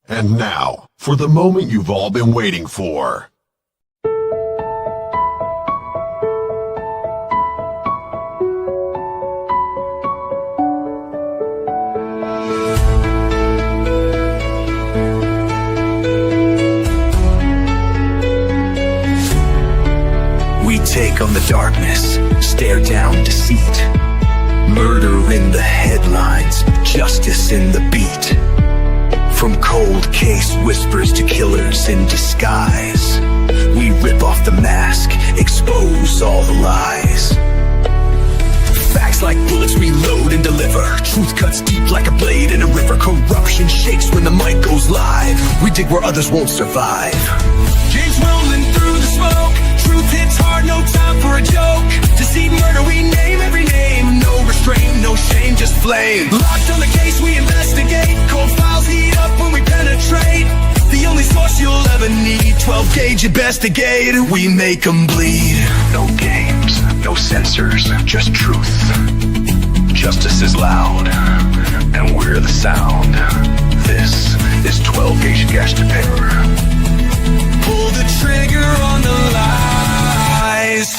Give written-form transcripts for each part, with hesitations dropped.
And now, for the moment you've all been waiting for. We take on the darkness, stare down deceit. Murder in the headlines, justice in the beat. From cold case whispers to killers in disguise, we rip off the mask, expose all the lies. Facts like bullets reload and deliver. Truth cuts deep like a blade in a river. Corruption shakes when the mic goes live. We dig where others won't survive. James rolling through the smoke. Truth hits hard, no time for a joke. Deceit, murder, we name every name. No restraint, no shame, just flame. Locked on the case, we investigate. Cold files heat up when we penetrate. The only source you'll ever need. 12 gauge investigate, we make them bleed. No games, no censors, just truth. Justice is loud, and we're the sound. This is 12 gauge gash to paper. Pull the trigger on the lies.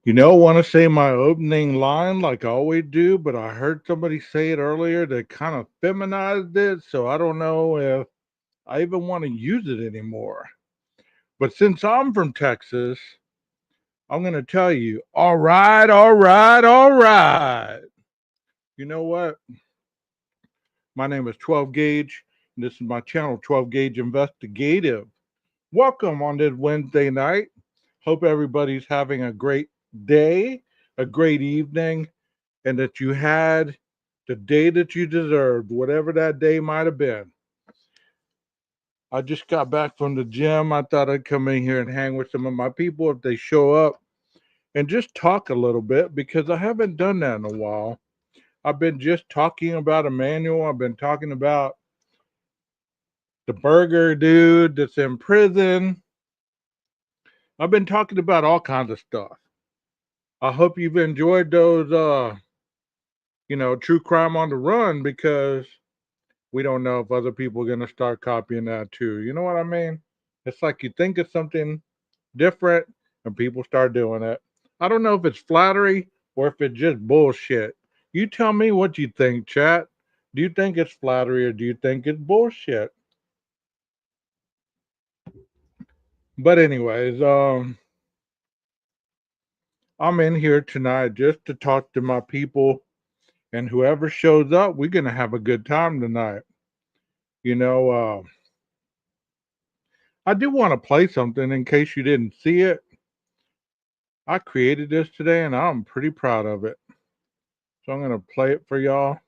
I want to say my opening line like I always do, but I heard somebody say it earlier that kind of feminized it, so I don't know if I even want to use it anymore. But since I'm from Texas, I'm going to tell you, all right, all right, all right. You know what? My name is 12 Gauge, and this is my channel, 12 Gauge Investigative. Welcome on this Wednesday night. Hope everybody's having a great day, a great evening, and that you had the day that you deserved, whatever that day might have been. I just got back from the gym. I thought I'd come in here and hang with some of my people if they show up and just talk a little bit because I haven't done that in a while. I've been just talking about Emmanuel. I've been talking about the burger dude that's in prison. I've been talking about all kinds of stuff. I hope you've enjoyed those, true crime on the run because we don't know if other people are going to start copying that too. You know what I mean? It's like you think of something different and people start doing it. I don't know if it's flattery or if it's just bullshit. You tell me what you think, chat. Do you think it's flattery or do you think it's bullshit? But anyways, I'm in here tonight just to talk to my people, and whoever shows up, we're going to have a good time tonight. I do want to play something in case you didn't see it. I created this today, and I'm pretty proud of it. So I'm going to play it for y'all.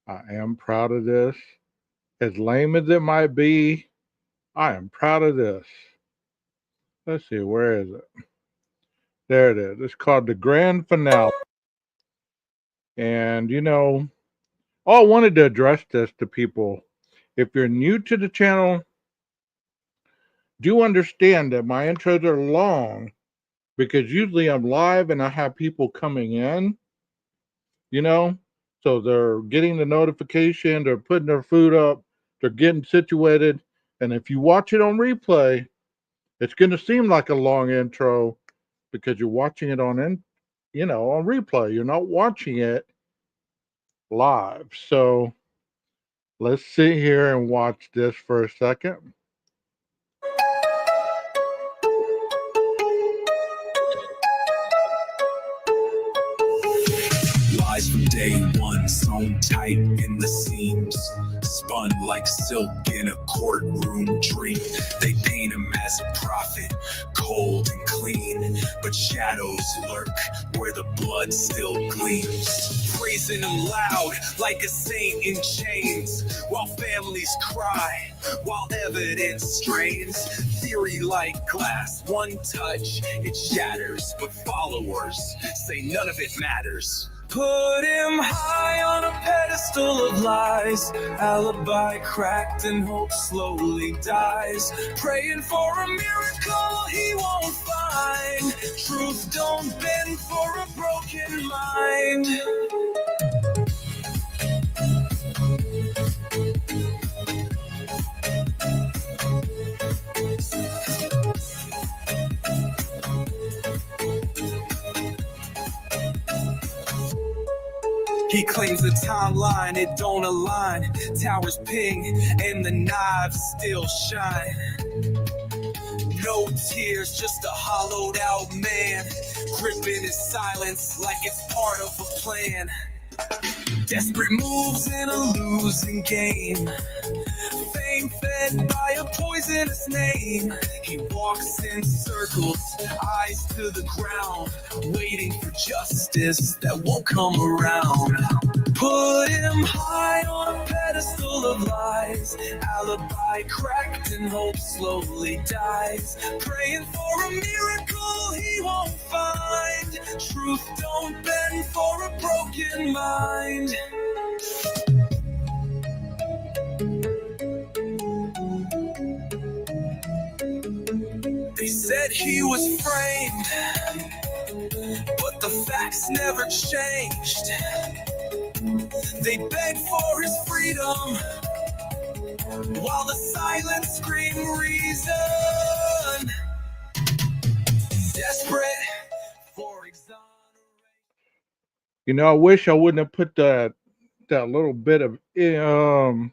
I am proud of this. As lame as it might be, I am proud of this. Let's see, where is it? There it is. It's called the grand finale. And, I wanted to address this to people. If you're new to the channel, do understand that my intros are long because usually I'm live and I have people coming in, so they're getting the notification, they're putting their food up, they're getting situated. And if you watch it on replay, it's going to seem like a long intro because you're watching it on replay. You're not watching it live. So let's sit here and watch this for a second. Lies from day one, sewn tight in the seams, spun like silk in a courtroom dream. They paint him as a prophet, cold and clean, but shadows lurk where the blood still gleams. Praising him loud like a saint in chains, while families cry, while evidence strains. Theory like glass, one touch, it shatters, but followers say none of it matters. Put him high on a pedestal of lies, alibi cracked and hope slowly dies. Praying for a miracle he won't find. Truth don't bend for a broken mind. He claims the timeline, it don't align. Towers ping and the knives still shine. No tears, just a hollowed out man, gripping his silence like it's part of a plan. Desperate moves in a losing game, fame fed by a poisonous name. He walks in circles, eyes to the ground, waiting for justice that won't come around. Put him high on a pedestal of lies, alibi cracked and hope slowly dies. Praying for a miracle he won't find. Truth don't bend for a broken mind. They said he was framed, but the facts never changed. They begged for his freedom, while the silence screamed reason. Desperate for exoneration. You know, I wish I wouldn't have put that little bit of that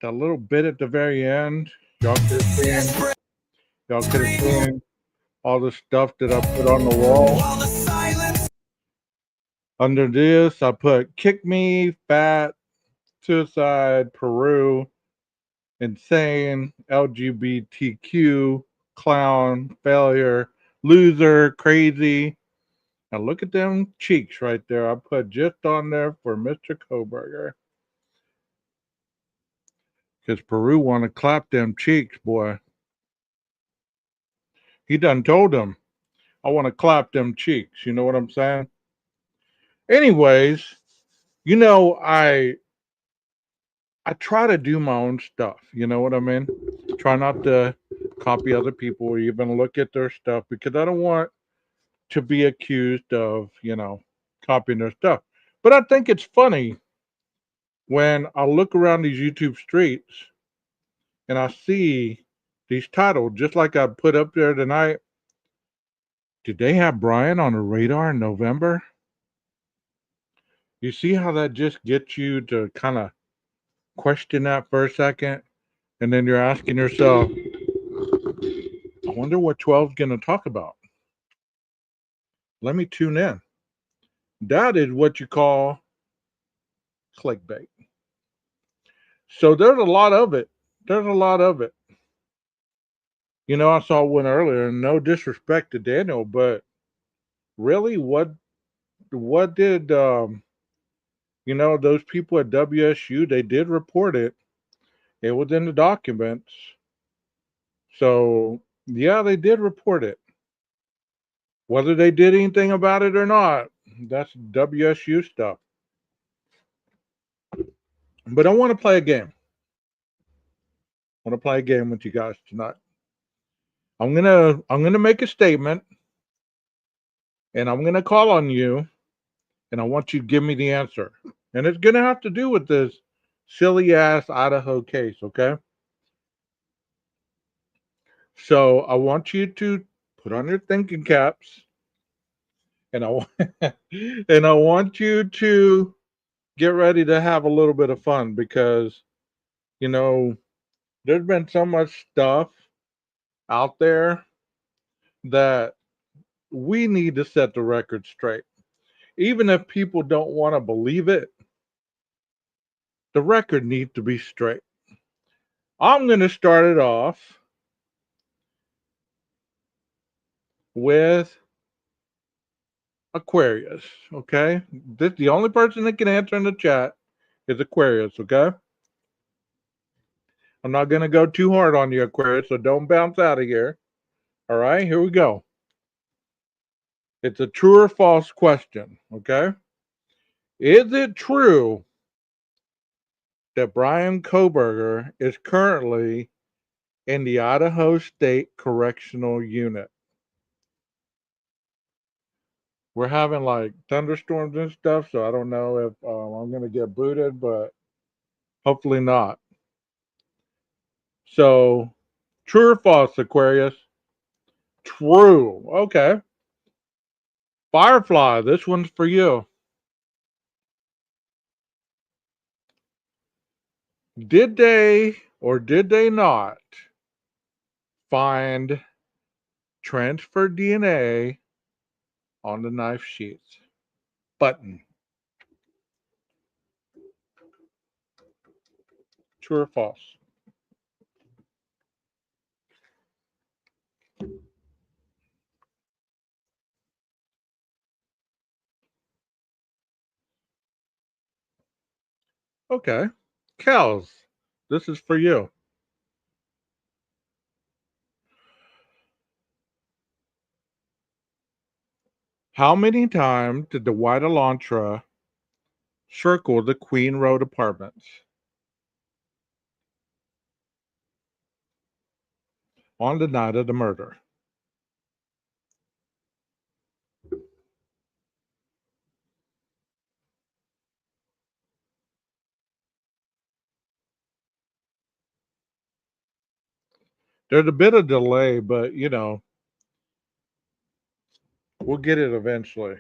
little bit at the very end. Y'all could have seen, y'all could have seen all the stuff that I put on the wall. While the silence. Under this, I put kick me, fat, suicide, Peru, insane, LGBTQ, clown, failure, loser, crazy. Now look at them cheeks right there. I put just on there for Mr. Koberger. Because Peru want to clap them cheeks, boy. He done told them, I want to clap them cheeks. You know what I'm saying? Anyways, you know, I try to do my own stuff. You know what I mean? Try not to copy other people or even look at their stuff because I don't want to be accused of, copying their stuff. But I think it's funny when I look around these YouTube streets and I see these titles, just like I put up there tonight. Did they have Bryan on the radar in November? You see how that just gets you to kind of question that for a second? And then you're asking yourself, I wonder what 12's going to talk about. Let me tune in. That is what you call clickbait. So there's a lot of it. There's a lot of it. You know, I saw one earlier, and no disrespect to Daniel, but really, what did those people at WSU? They did report it. It was in the documents. So yeah, they did report it. Whether they did anything about it or not, that's WSU stuff. But I want to play a game. I want to play a game with you guys tonight. I'm gonna make a statement, and I'm gonna call on you, and I want you to give me the answer. And it's gonna have to do with this silly ass Idaho case, okay? So I want you to put on your thinking caps, and and I want you to get ready to have a little bit of fun because you know there's been so much stuff out there that we need to set the record straight. Even if people don't want to believe it, the record needs to be straight. I'm going to start it off with Aquarius. Okay, the only person that can answer in the chat is Aquarius. Okay, I'm not gonna go too hard on you, Aquarius, so don't bounce out of here. All right, here we go. It's a true or false question. Okay, is it true that Bryan Koberger is currently in the Idaho State Correctional Unit? We're having like thunderstorms and stuff, so I don't know if I'm going to get booted, but hopefully not. So, true or false, Aquarius? True. Okay. Firefly, this one's for you. Did they or did they not find transfer DNA on the knife sheath? Button. True or false? Okay. Kels, this is for you. How many times did the white Elantra circle the Queen Road apartments on the night of the murder? There's a bit of delay, but we'll get it eventually.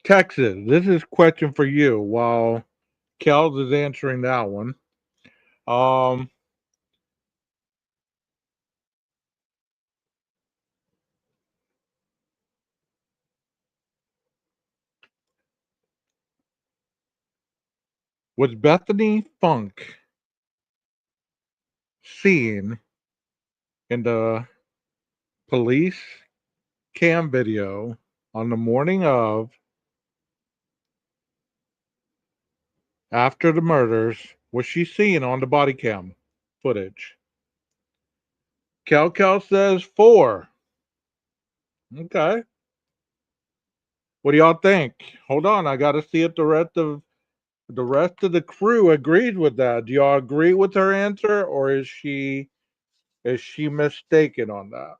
Texas, this is a question for you while Kels is answering that one. Um, was Bethany Funk seen in the police cam video on the morning of after the murders? Was she seen on the body cam footage? Kel says 4. Okay. What do y'all think? Hold on, I got to see if the rest of the crew agrees with that. Do y'all agree with her answer, or is she mistaken on that?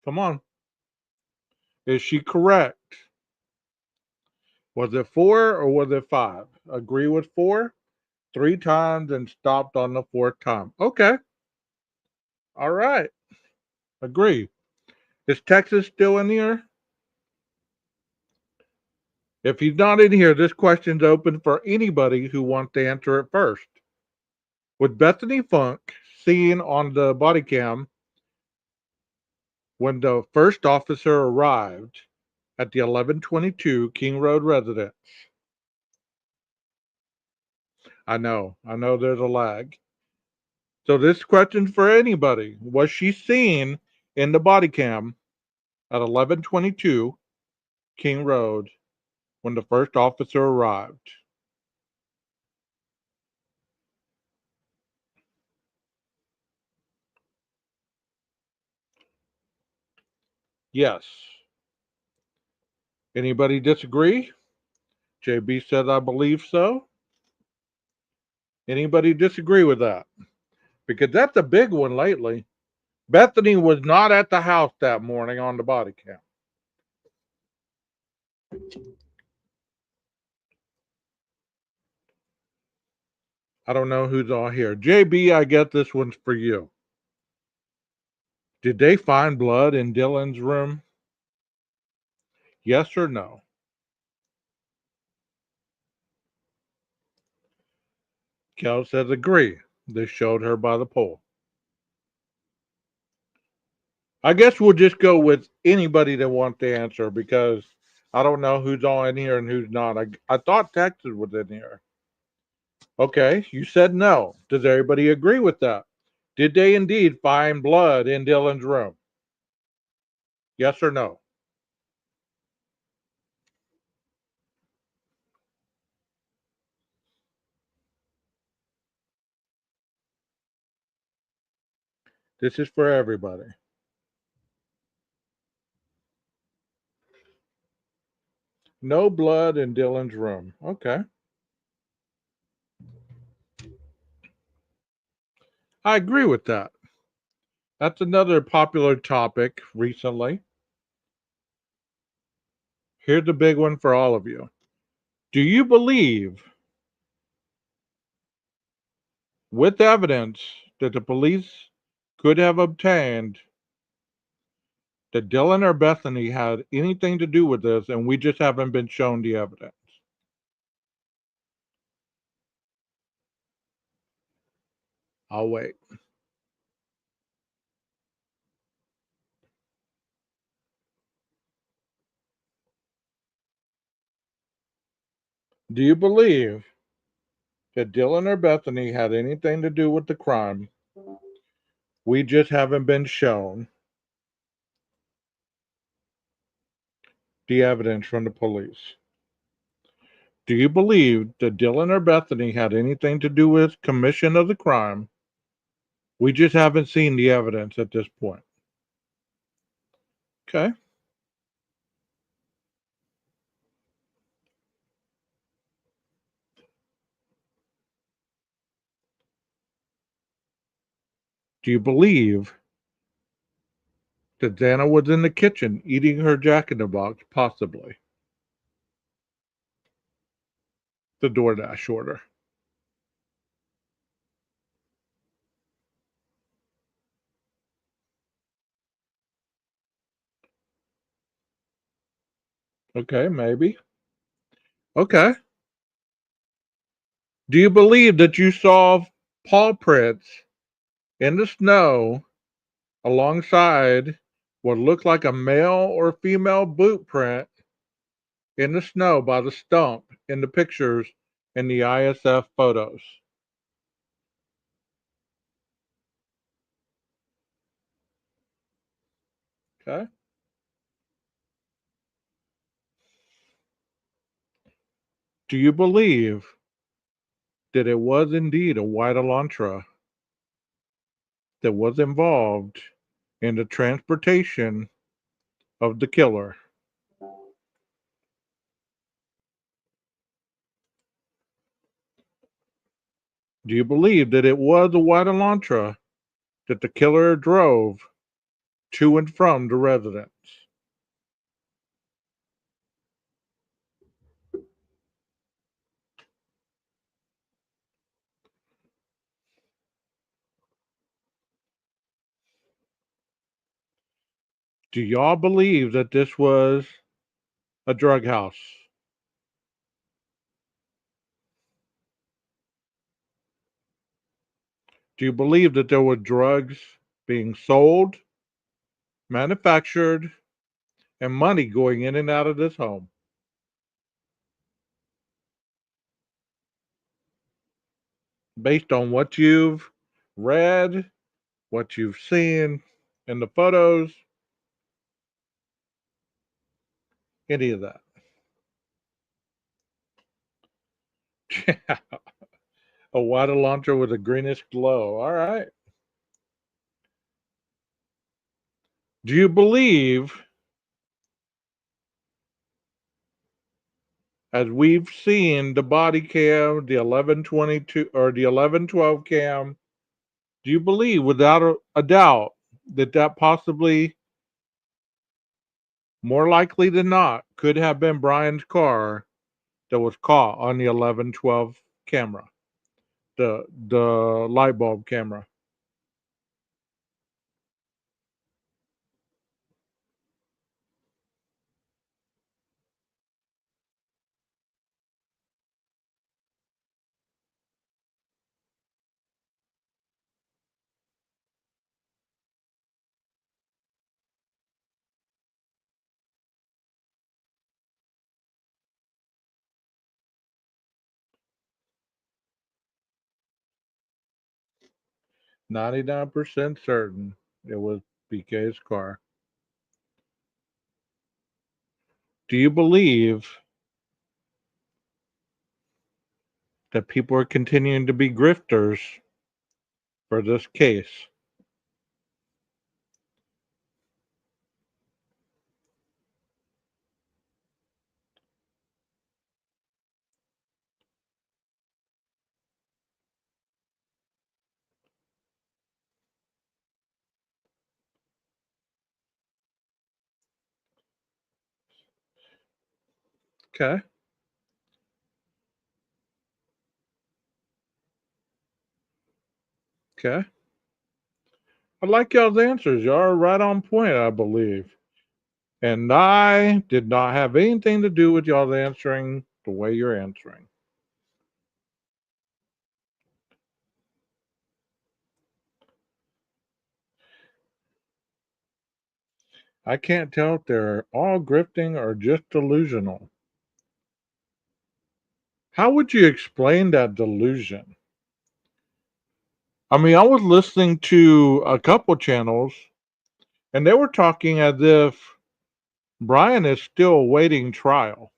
Come on. Is she correct? Was it 4 or was it 5? Agree with 4? 3 times and stopped on the 4th time. Okay. All right. Agree. Is Texas still in here? If he's not in here, this question's open for anybody who wants to answer it first. Was Bethany Funk seen on the body cam when the first officer arrived at the 1122 King Road residence? I know there's a lag. So this question's for anybody. Was she seen in the body cam at 1122 King Road when the first officer arrived? Yes. Anybody disagree? JB said, I believe so. Anybody disagree with that? Because that's a big one lately. Bethany was not at the house that morning on the body cam. I don't know who's all here. JB, I guess this one's for you. Did they find blood in Dylan's room? Yes or no? Kel says agree. They showed her by the pole. I guess we'll just go with anybody that wants to answer because I don't know who's all in here and who's not. I thought Texas was in here. Okay, you said no. Does everybody agree with that? Did they indeed find blood in Dylan's room? Yes or no? This is for everybody. No blood in Dylan's room. Okay. I agree with that. That's another popular topic recently. Here's the big one for all of you. Do you believe, with evidence that the police could have obtained, that Dylan or Bethany had anything to do with this and we just haven't been shown the evidence? I'll wait. Do you believe that Dylan or Bethany had anything to do with the crime? We just haven't been shown the evidence from the police. Do you believe that Dylan or Bethany had anything to do with commission of the crime? We just haven't seen the evidence at this point. Okay. Do you believe that Dana was in the kitchen eating her Jack in the Box? Possibly. The DoorDash order. Okay, maybe. Okay. Do you believe that you saw paw prints in the snow alongside what looked like a male or female boot print in the snow by the stump in the pictures in the ISF photos? Okay. Do you believe that it was indeed a white Elantra that was involved in the transportation of the killer? Do you believe that it was a white Elantra that the killer drove to and from the residence? Do y'all believe that this was a drug house? Do you believe that there were drugs being sold, manufactured, and money going in and out of this home? Based on what you've read, what you've seen in the photos, any of that? A white Elantra with a greenish glow. All right. Do you believe, as we've seen the body cam, the 1122 or the 1112 cam, do you believe without a doubt that that possibly, more likely than not, could have been Bryan's car that was caught on the 1112 camera, the light bulb camera? 99% certain it was BK's car. Do you believe that people are continuing to be grifters for this case? Okay. Okay. I like y'all's answers. Y'all are right on point, I believe. And I did not have anything to do with y'all answering the way you're answering. I can't tell if they're all grifting or just delusional. How would you explain that delusion? I mean, I was listening to a couple channels and they were talking as if Bryan is still awaiting trial.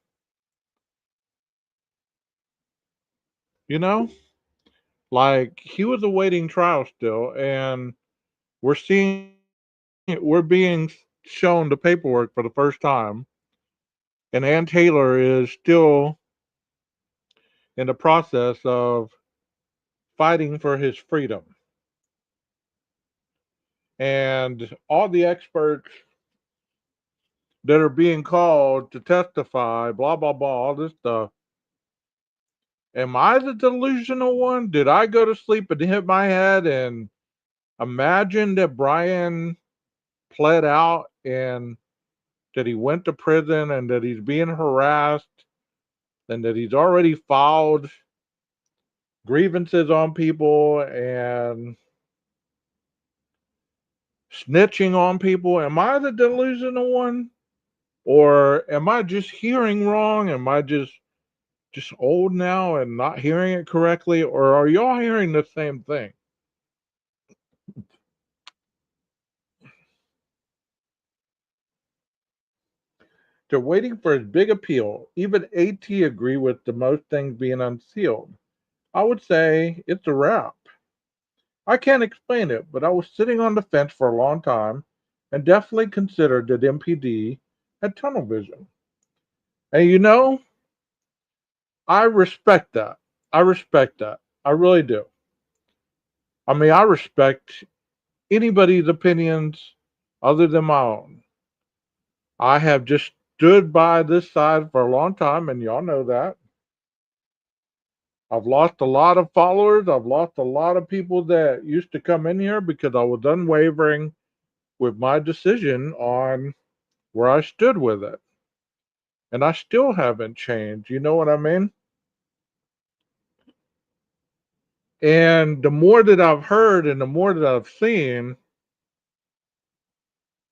You know? Like he was awaiting trial still, and we're seeing we're being shown the paperwork for the first time, and Ann Taylor is still in the process of fighting for his freedom. And all the experts that are being called to testify, blah blah blah, all this stuff. Am I the delusional one? Did I go to sleep and hit my head and imagine that Bryan pled out and that he went to prison and that he's being harassed and that he's already filed grievances on people and snitching on people? Am I the delusional one? Or am I just hearing wrong? Am I just old now and not hearing it correctly? Or are y'all hearing the same thing? They're waiting for his big appeal. Even AT agree with the most things being unsealed. I would say it's a wrap. I can't explain it, but I was sitting on the fence for a long time and definitely considered that MPD had tunnel vision. And I respect that. I respect that. I really do. I mean, I respect anybody's opinions other than my own. I have just stood by this side for a long time, and y'all know that. I've lost a lot of followers. I've lost a lot of people that used to come in here because I was unwavering with my decision on where I stood with it. And I still haven't changed. You know what I mean? And the more that I've heard and the more that I've seen,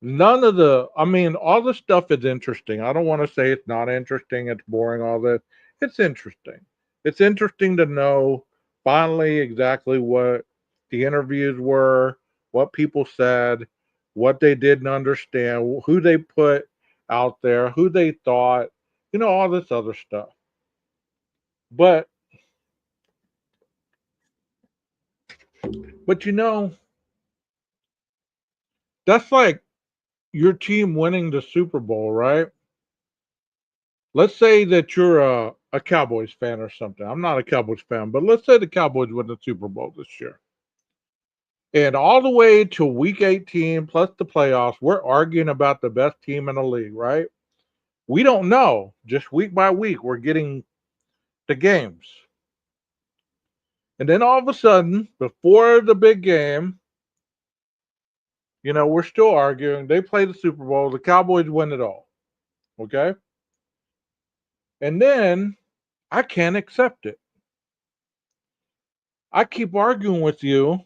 none of I mean, all the stuff is interesting. I don't want to say it's not interesting, it's boring, all this. It's interesting. It's interesting to know finally exactly what the interviews were, what people said, what they didn't understand, who they put out there, who they thought, all this other stuff. But but that's like your team winning the Super Bowl, right? Let's say that you're a Cowboys fan or something. I'm not a Cowboys fan, but let's say the Cowboys win the Super Bowl this year. And all the way to week 18 plus the playoffs, we're arguing about the best team in the league, right? We don't know. Just week by week, we're getting the games. And then all of a sudden, before the big game, we're still arguing. They play the Super Bowl. The Cowboys win it all. Okay? And then I can't accept it. I keep arguing with you.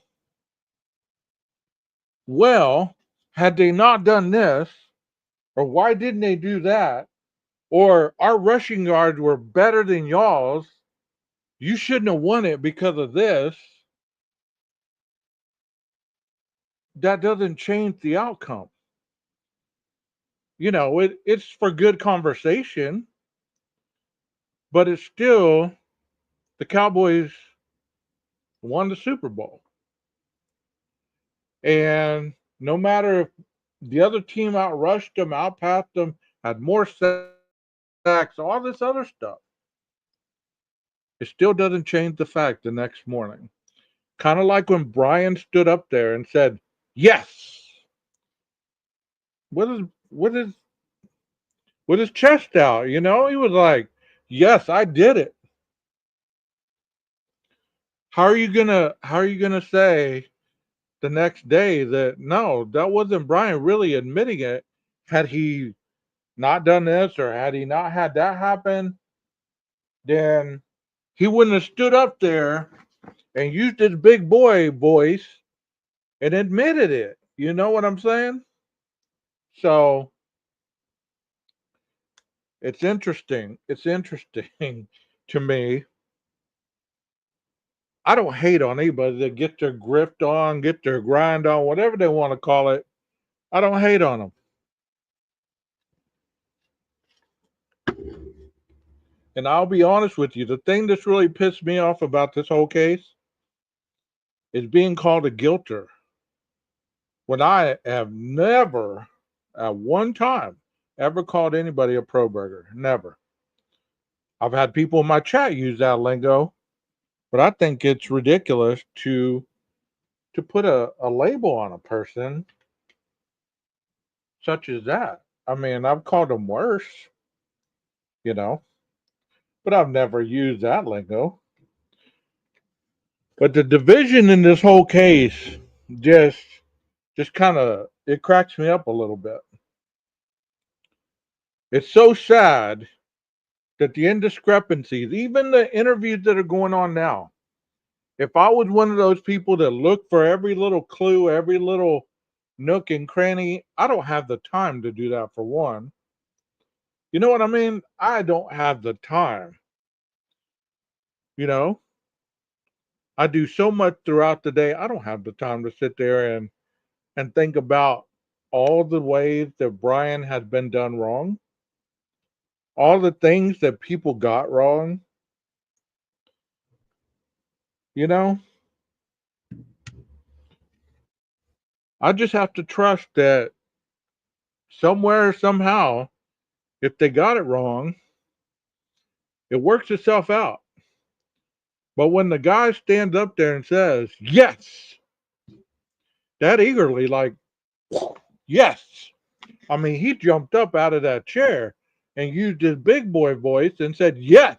Well, had they not done this, or why didn't they do that, or our rushing yards were better than y'all's, you shouldn't have won it because of this. that doesn't change the outcome. It's for good conversation, but it's still the Cowboys won the Super Bowl. And no matter if the other team outrushed them, outpassed them, had more sacks, all this other stuff, it still doesn't change the fact the next morning. Kind of like when Bryan stood up there and said, "Yes," with his with his with his chest out. He was like, "Yes, I did it." How are you gonna say the next day that no, that wasn't Bryan really admitting it? Had he not done this or had he not had that happen, then he wouldn't have stood up there and used his big boy voice and admitted it. You know what I'm saying? So it's interesting. It's interesting to me. I don't hate on anybody that gets their grift on, get their grind on, whatever they want to call it. I don't hate on them. And I'll be honest with you, the thing that's really pissed me off about this whole case is being called a guilter when I have never, at one time, ever called anybody a pro burger. Never. I've had people in my chat use that lingo, but I think it's ridiculous to put a label on a person such as that. I mean, I've called them worse, you know, but I've never used that lingo. But the division in this whole case just just kind of it cracks me up a little bit. It's so sad that the indiscrepancies, even the interviews that are going on now, if I was one of those people that look for every little clue, every little nook and cranny, I don't have the time to do that for one. You know what I mean? I don't have the time. You know, I do so much throughout the day. I don't have the time to sit there and think about all the ways that Bryan has been done wrong, all the things that people got wrong. You know, I just have to trust that somewhere, somehow, if they got it wrong, it works itself out. But when the guy stands up there and says, yes, that eagerly, like, yes. I mean, he jumped up out of that chair and used his big boy voice and said, yes.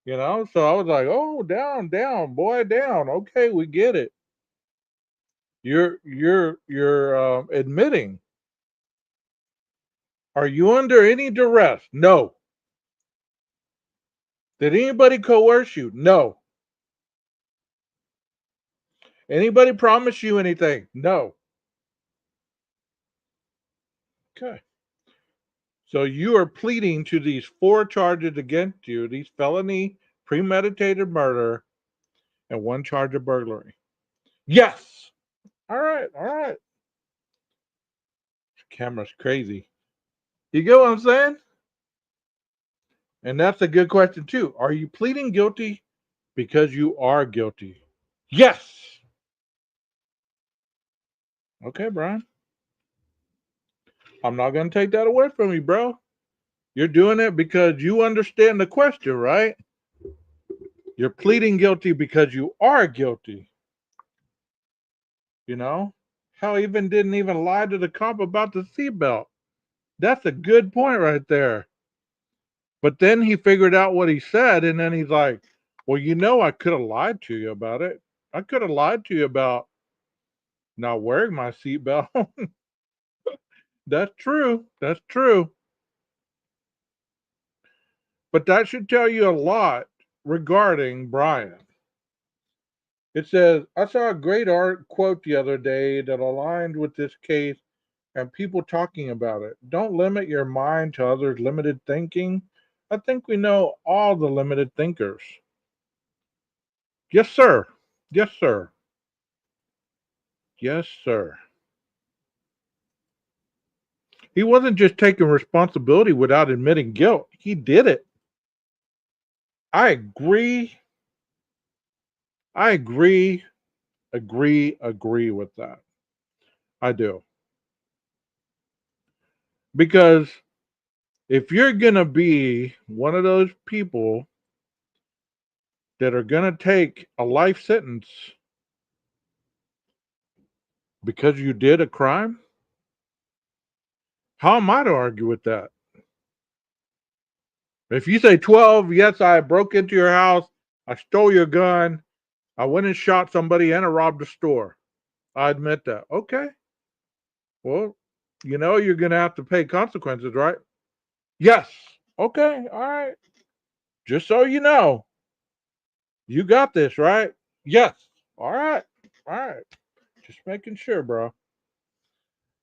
So I was like, oh, down, down, boy, down. Okay, we get it. You're admitting. Are you under any duress? No. Did anybody coerce you? No. Anybody promise you anything? No. Okay. So you are pleading to these four charges against you, these felony, premeditated murder, and one charge of burglary. Yes. All right. All right. This camera's crazy. You get what I'm saying? And that's a good question too. Are you pleading guilty because you are guilty? Yes. Okay, Bryan. I'm not going to take that away from you, bro. You're doing it because you understand the question, right? You're pleading guilty because you are guilty. You know? Hell, even didn't even lie to the cop about the seatbelt. That's a good point right there. But then he figured out what he said, and then he's like, well, I could have lied to you about it. I could have lied to you about not wearing my seatbelt. That's true. That's true. But that should tell you a lot regarding Bryan. It says, I saw a great art quote the other day that aligned with this case and people talking about it. Don't limit your mind to others' limited thinking. I think we know all the limited thinkers. Yes, sir. Yes, sir. Yes, sir. He wasn't just taking responsibility without admitting guilt. He did it. I agree. I agree with that. I do. Because if you're going to be one of those people that are going to take a life sentence because you did a crime, how am I to argue with that? If you say 12, yes, I broke into your house, I stole your gun, I went and shot somebody and I robbed a store. I admit that. Okay. Well, you're going to have to pay consequences, right? Yes. Okay. All right. Just so you know, you got this, right? Yes. All right. All right. Just making sure, bro.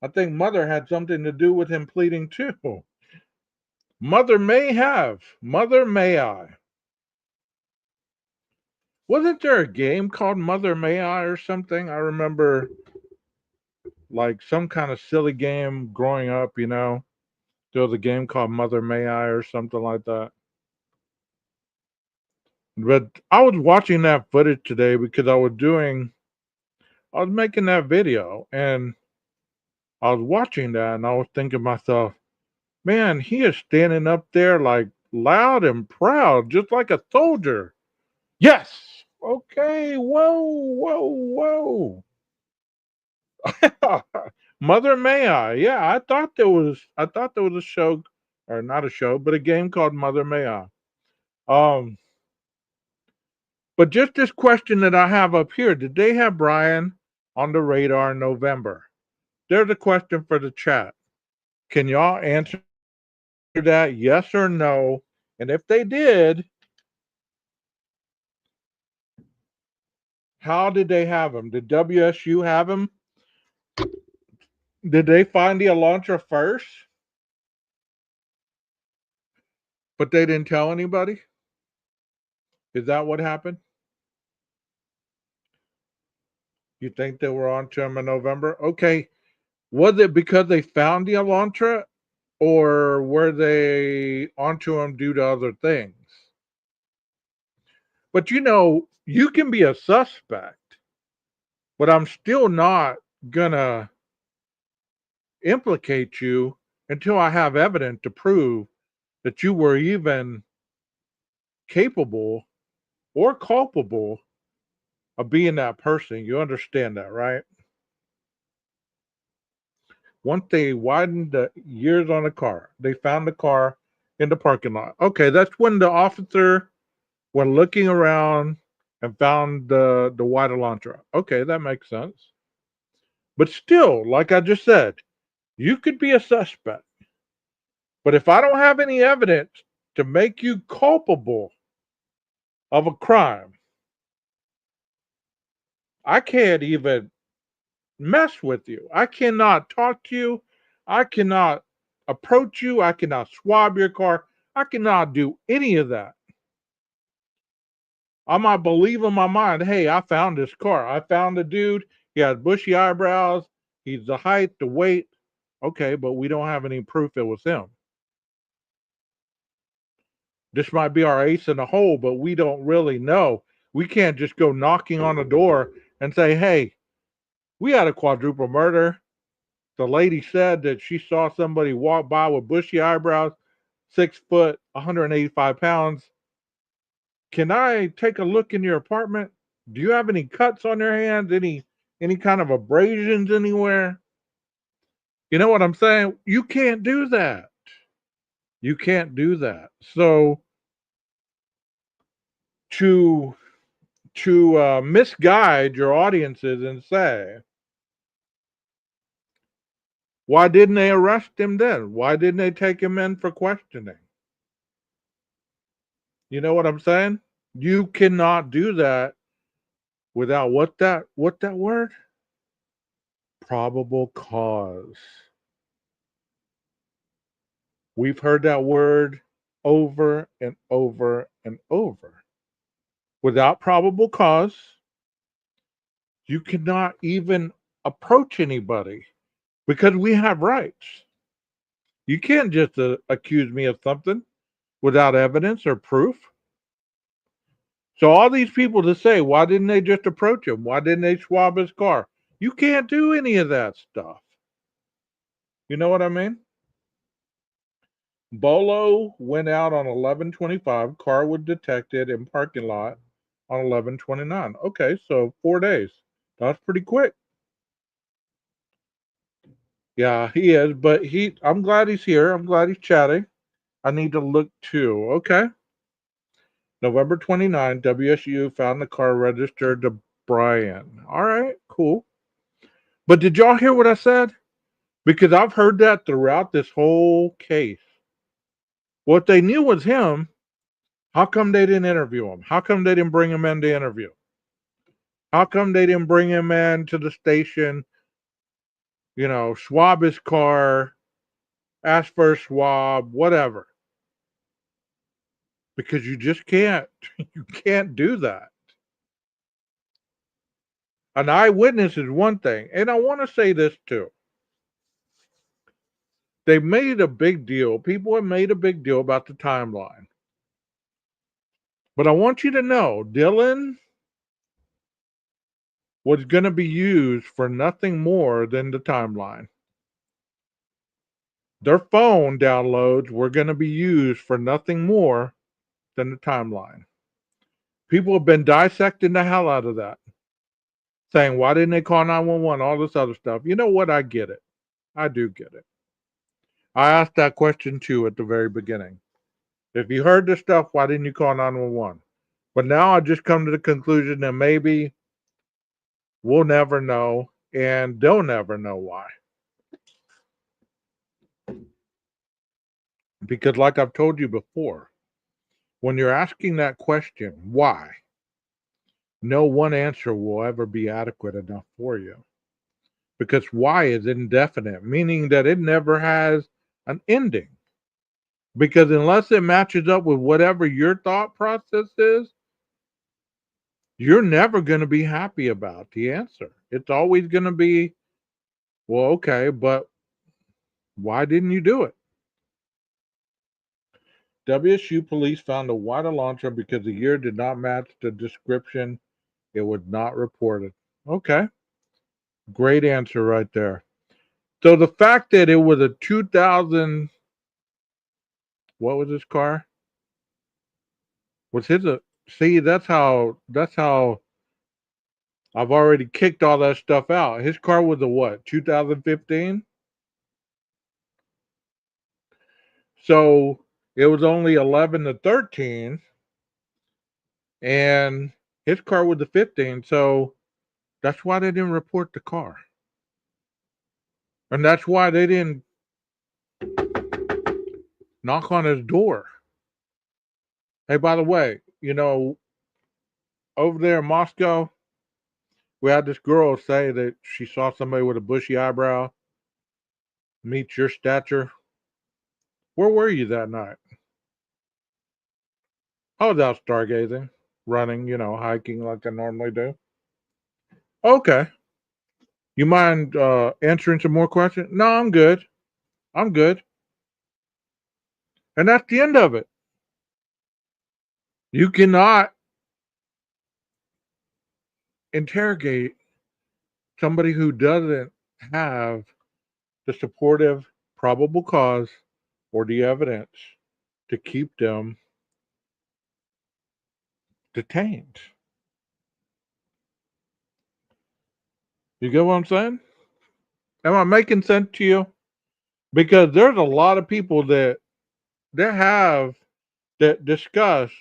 I think mother had something to do with him pleading too. Mother may have. Mother may I. Wasn't there a game called Mother May I or something? I remember like some kind of silly game growing up. There was a game called Mother May I or something like that. But I was watching that footage today because I was making that video and I was watching that and I was thinking to myself, man, he is standing up there like loud and proud, just like a soldier. Yes. Okay. Whoa, whoa, whoa. Mother May I? Yeah, I thought there was a show, or not a show, but a game called Mother May I. Um, but just this question that I have up here, did they have Bryan on the radar in November? There's a question for the chat. Can y'all answer that yes or no? And if they did, how did they have him? Did WSU have him? Did they find the Elantra first, but they didn't tell anybody? Is that what happened? You think they were on to him in November? Okay. Was it because they found the Elantra, or were they onto him due to other things? But you can be a suspect, but I'm still not gonna implicate you until I have evidence to prove that you were even capable or culpable of being that person. You understand that, right? Once they widened the years on the car, they found the car in the parking lot. Okay, that's when the officer went looking around and found the white Elantra. Okay, that makes sense. But still, like I just said, you could be a suspect. But if I don't have any evidence to make you culpable of a crime, I can't even mess with you. I cannot talk to you. I cannot approach you. I cannot swab your car. I cannot do any of that. I might believe in my mind, hey, I found this car. I found the dude. He has bushy eyebrows. He's the height, the weight. Okay, but we don't have any proof it was him. This might be our ace in the hole, but we don't really know. We can't just go knocking on the door and say, hey, we had a quadruple murder. The lady said that she saw somebody walk by with bushy eyebrows, 6 foot, 185 pounds. Can I take a look in your apartment? Do you have any cuts on your hands? Any kind of abrasions anywhere? You know what I'm saying? You can't do that. You can't do that. So to misguide your audiences and say, why didn't they arrest him then? Why didn't they take him in for questioning? You know what I'm saying? You cannot do that without what that word? Probable cause. We've heard that word over and over and over. Without probable cause, you cannot even approach anybody because we have rights. You can't just accuse me of something without evidence or proof. So all these people to say, why didn't they just approach him? Why didn't they swab his car? You can't do any of that stuff. You know what I mean? Bolo went out on 11/25. Car was detected in parking lot on 11/29. Okay, so 4 days. That's pretty quick. Yeah, he is, but I'm glad he's here. I'm glad he's chatting. I need to look too. Okay. November 29, WSU found the car registered to Bryan. All right, cool. But did y'all hear what I said? Because I've heard that throughout this whole case. What they knew was him. How come they didn't interview him? How come they didn't bring him in to interview? How come they didn't bring him in to the station, swab his car, ask for a swab, whatever? Because you just can't. You can't do that. An eyewitness is one thing. And I want to say this too. They made a big deal. People have made a big deal about the timeline. But I want you to know, Dylan was going to be used for nothing more than the timeline. Their phone downloads were going to be used for nothing more than the timeline. People have been dissecting the hell out of that, saying, why didn't they call 911? All this other stuff. You know what? I get it. I do get it. I asked that question too at the very beginning. If you heard this stuff, why didn't you call 911? But now I just come to the conclusion that maybe we'll never know and they'll never know why. Because, like I've told you before, when you're asking that question, why, no one answer will ever be adequate enough for you. Because why is indefinite, meaning that it never has an ending. Because unless it matches up with whatever your thought process is, you're never going to be happy about the answer. It's always going to be, well, okay, but why didn't you do it? WSU police found a water launcher because the year did not match the description. It was not reported. Okay. Great answer right there. So the fact that it was a 2000, what was this car? Was his a, see, that's how I've already kicked all that stuff out. His car was a what, 2015? So it was only 11 to 13, and his car was a 15. So that's why they didn't report the car. And that's why they didn't knock on his door. Hey, by the way, over there in Moscow, we had this girl say that she saw somebody with a bushy eyebrow meet your stature. Where were you that night? I was out stargazing, running, hiking like I normally do. Okay. You mind answering some more questions? No, I'm good. I'm good. And that's the end of it. You cannot interrogate somebody who doesn't have the supportive probable cause or the evidence to keep them detained. You get what I'm saying? Am I making sense to you? Because there's a lot of people that discuss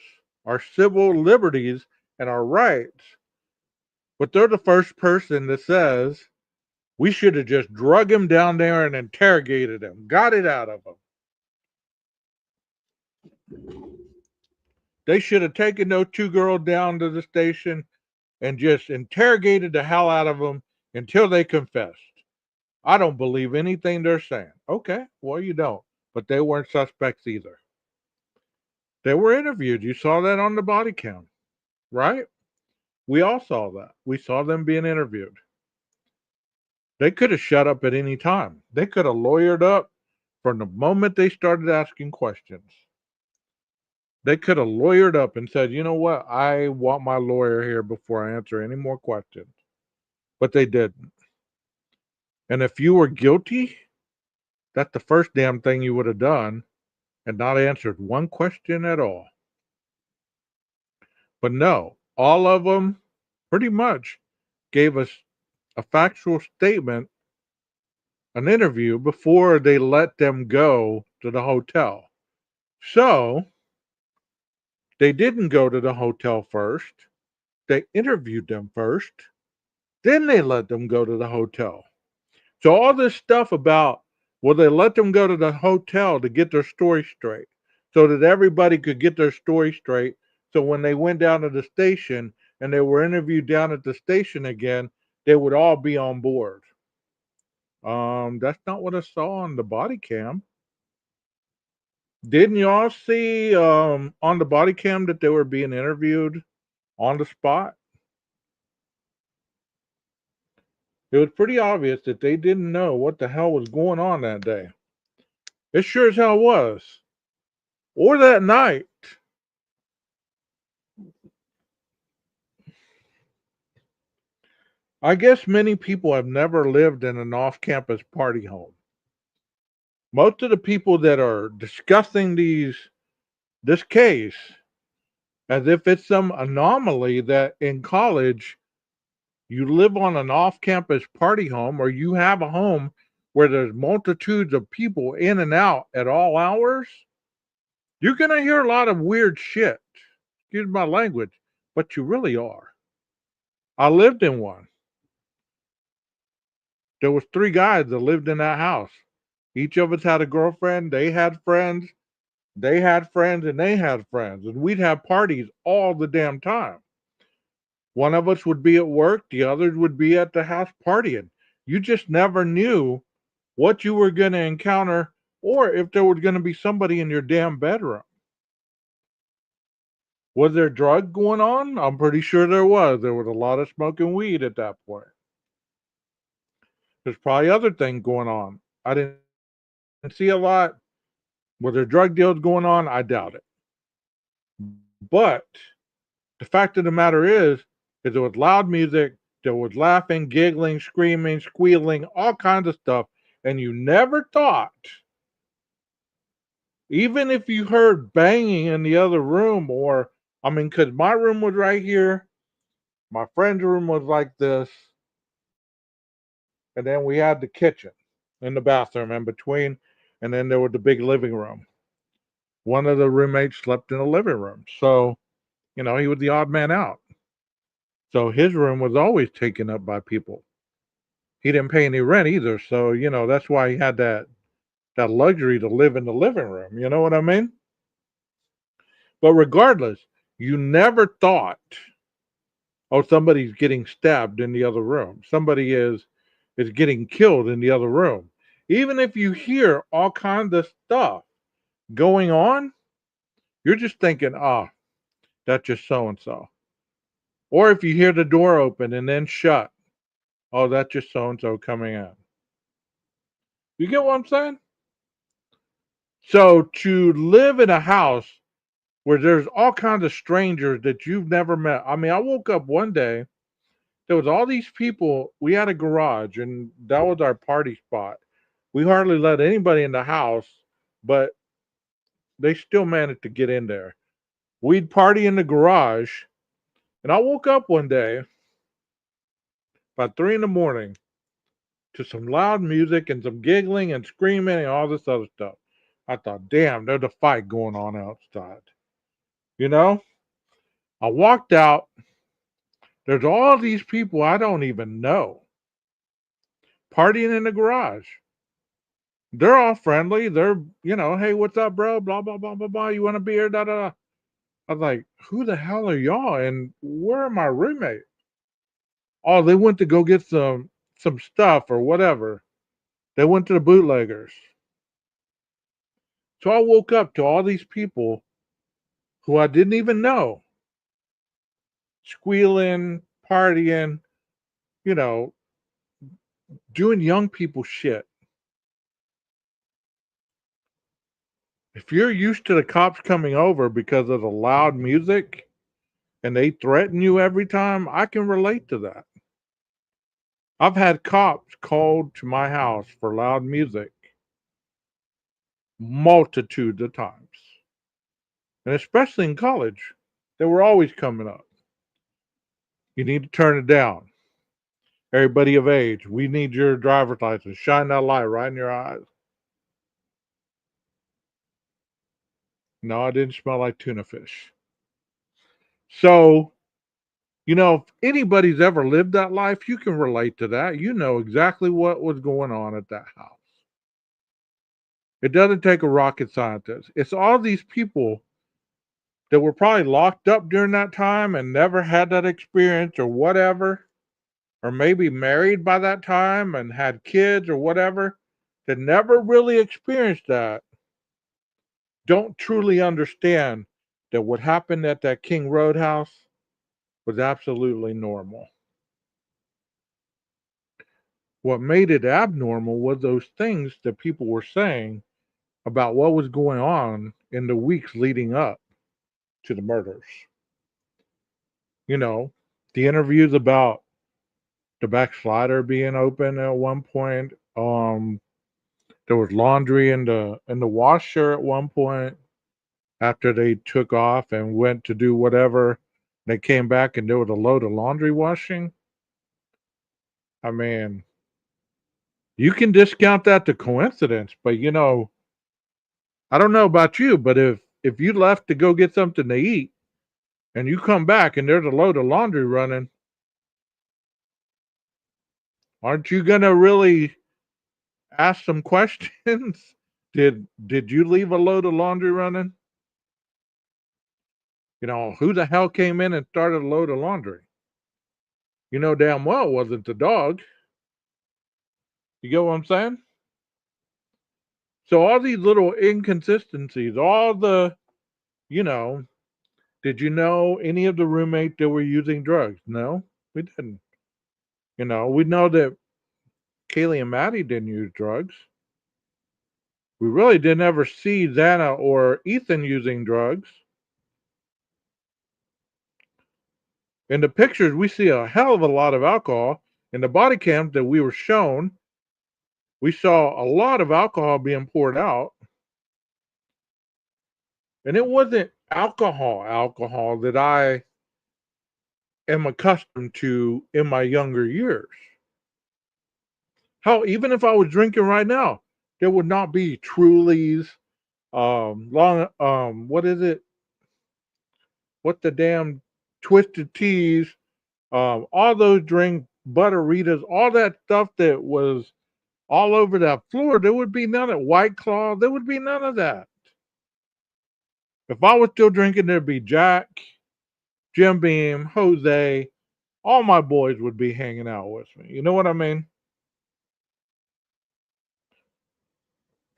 our civil liberties and our rights, but they're the first person that says we should have just drug him down there and interrogated him, got it out of him. They should have taken those two girls down to the station and just interrogated the hell out of them until they confessed. I don't believe anything they're saying. Okay, well, you don't. But they weren't suspects either. They were interviewed. You saw that on the body cam, right? We all saw that. We saw them being interviewed. They could have shut up at any time. They could have lawyered up from the moment they started asking questions. They could have lawyered up and said, you know what, I want my lawyer here before I answer any more questions. But they didn't. And if you were guilty, that's the first damn thing you would have done and not answered one question at all. But no, all of them pretty much gave us a factual statement, an interview before they let them go to the hotel. So they didn't go to the hotel first. They interviewed them first. Then they let them go to the hotel. So all this stuff about, well, they let them go to the hotel to get their story straight so that everybody could get their story straight. So when they went down to the station and they were interviewed down at the station again, they would all be on board. That's not what I saw on the body cam. Didn't y'all see on the body cam that they were being interviewed on the spot? It was pretty obvious that they didn't know what the hell was going on that day. It sure as hell was. Or that night. I guess many people have never lived in an off campus party home. Most of the people that are discussing this case as if it's some anomaly that in college you live on an off campus party home or you have a home where there's multitudes of people in and out at all hours, you're going to hear a lot of weird shit. Excuse my language, but you really are. I lived in one. There was three guys that lived in that house. Each of us had a girlfriend. They had friends. They had friends, and they had friends, and we'd have parties all the damn time. One of us would be at work, the others would be at the house partying. You just never knew what you were going to encounter or if there was going to be somebody in your damn bedroom. Was there drug going on? I'm pretty sure there was. There was a lot of smoking weed at that point. There's probably other things going on. I didn't see a lot. Were there drug deals going on? I doubt it. But the fact of the matter is there was loud music, there was laughing, giggling, screaming, squealing, all kinds of stuff. And you never thought, even if you heard banging in the other room, or, I mean, because my room was right here, my friend's room was like this, and then we had the kitchen and the bathroom in between, and then there was the big living room. One of the roommates slept in the living room. So, he was the odd man out. So his room was always taken up by people. He didn't pay any rent either. So, that's why he had that luxury to live in the living room. You know what I mean? But regardless, you never thought, oh, somebody's getting stabbed in the other room. Somebody is getting killed in the other room. Even if you hear all kinds of stuff going on, you're just thinking, oh, that's just so and so. Or if you hear the door open and then shut, oh, that's just so and so coming in. You get what I'm saying? So to live in a house where there's all kinds of strangers that you've never met. I mean, I woke up one day, there was all these people. We had a garage and that was our party spot. We hardly let anybody in the house, but they still managed to get in there. We'd party in the garage, and I woke up one day about 3 in the morning to some loud music and some giggling and screaming and all this other stuff. I thought, damn, there's a fight going on outside. You know? I walked out. There's all these people I don't even know partying in the garage. They're all friendly. They're, hey, what's up, bro? Blah, blah, blah, blah, blah. You want a beer? Da, da, da. I was like, who the hell are y'all? And where are my roommates? Oh, they went to go get some stuff or whatever. They went to the bootleggers. So I woke up to all these people who I didn't even know, squealing, partying, you know, doing young people shit. If you're used to the cops coming over because of the loud music and they threaten you every time, I can relate to that. I've had cops called to my house for loud music multitudes of times. And especially in college, they were always coming up. You need to turn it down. Everybody of age, we need your driver's license. Shine that light right in your eyes. No, I didn't smell like tuna fish. So, if anybody's ever lived that life, you can relate to that. You know exactly what was going on at that house. It doesn't take a rocket scientist. It's all these people that were probably locked up during that time and never had that experience or whatever, or maybe married by that time and had kids or whatever, that never really experienced that, don't truly understand that what happened at that King Roadhouse was absolutely normal. What made it abnormal was those things that people were saying about what was going on in the weeks leading up to the murders. You know, the interviews about the backslider being open at one point. There was laundry in the washer at one point after they took off and went to do whatever. They came back and there was a load of laundry washing. I mean, you can discount that to coincidence, but I don't know about you, but if you left to go get something to eat and you come back and there's a load of laundry running, aren't you gonna really ask some questions? Did you leave a load of laundry running? Who the hell came in and started a load of laundry? You know damn well it wasn't the dog. You get what I'm saying? So all these little inconsistencies, all the, you know, did you know any of the roommates that were using drugs? No, we didn't. We know that Kaylee and Maddie didn't use drugs. We really didn't ever see Xana or Ethan using drugs. In the pictures, we see a hell of a lot of alcohol. In the body cams that we were shown, we saw a lot of alcohol being poured out. And it wasn't alcohol that I am accustomed to in my younger years. Hell, even if I was drinking right now, there would not be Trulies, what is it? What the damn Twisted Teas, all those drinks, Butteritas, all that stuff that was all over that floor. There would be none of White Claw. There would be none of that. If I was still drinking, there'd be Jack, Jim Beam, Jose. All my boys would be hanging out with me. You know what I mean?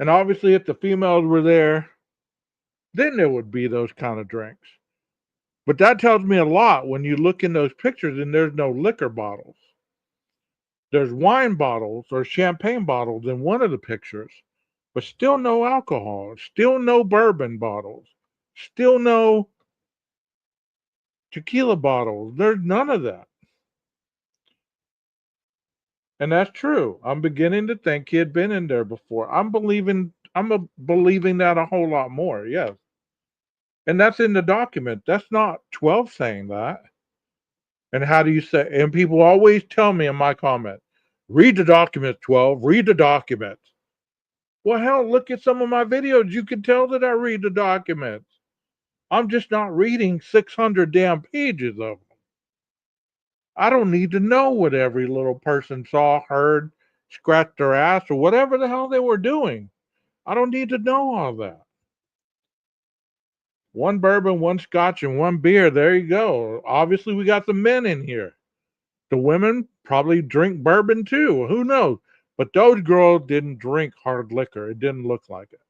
And obviously, if the females were there, then there would be those kind of drinks. But that tells me a lot when you look in those pictures and there's no liquor bottles. There's wine bottles or champagne bottles in one of the pictures, but still no alcohol, still no bourbon bottles, still no tequila bottles. There's none of that. And that's true. I'm beginning to think he had been in there before. I'm believing that a whole lot more. Yes. And that's in the document. That's not 12 saying that. And how do you say? And people always tell me in my comment, read the document, 12, read the document. Well, hell, look at some of my videos. You can tell that I read the documents. I'm just not reading 600 damn pages of them. I don't need to know what every little person saw, heard, scratched their ass, or whatever the hell they were doing. I don't need to know all that. One bourbon, one scotch, and one beer. There you go. Obviously, we got the men in here. The women probably drink bourbon too. Who knows? But those girls didn't drink hard liquor. It didn't look like it.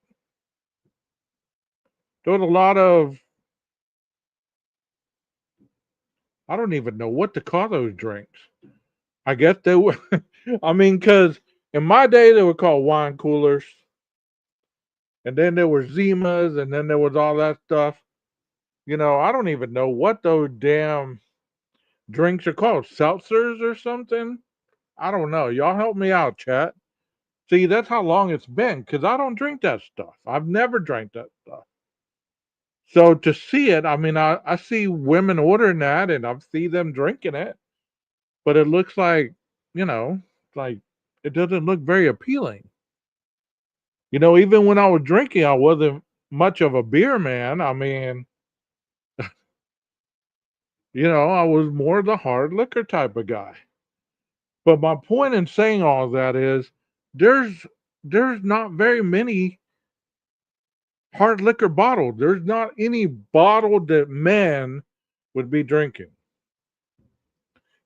There was a lot of, I don't even know what to call those drinks. I guess they were, I mean, because in my day, they were called wine coolers. And then there were Zimas, and then there was all that stuff. I don't even know what those damn drinks are called. Seltzers or something? I don't know. Y'all help me out, chat. See, that's how long it's been because I don't drink that stuff. I've never drank that stuff. So to see it, I mean, I see women ordering that and I see them drinking it, but it looks you know, like it doesn't look very appealing. Even when I was drinking, I wasn't much of a beer man. I mean, I was more the hard liquor type of guy. But my point in saying all that is there's there's not very many hard liquor bottles. There's not any bottle that men would be drinking.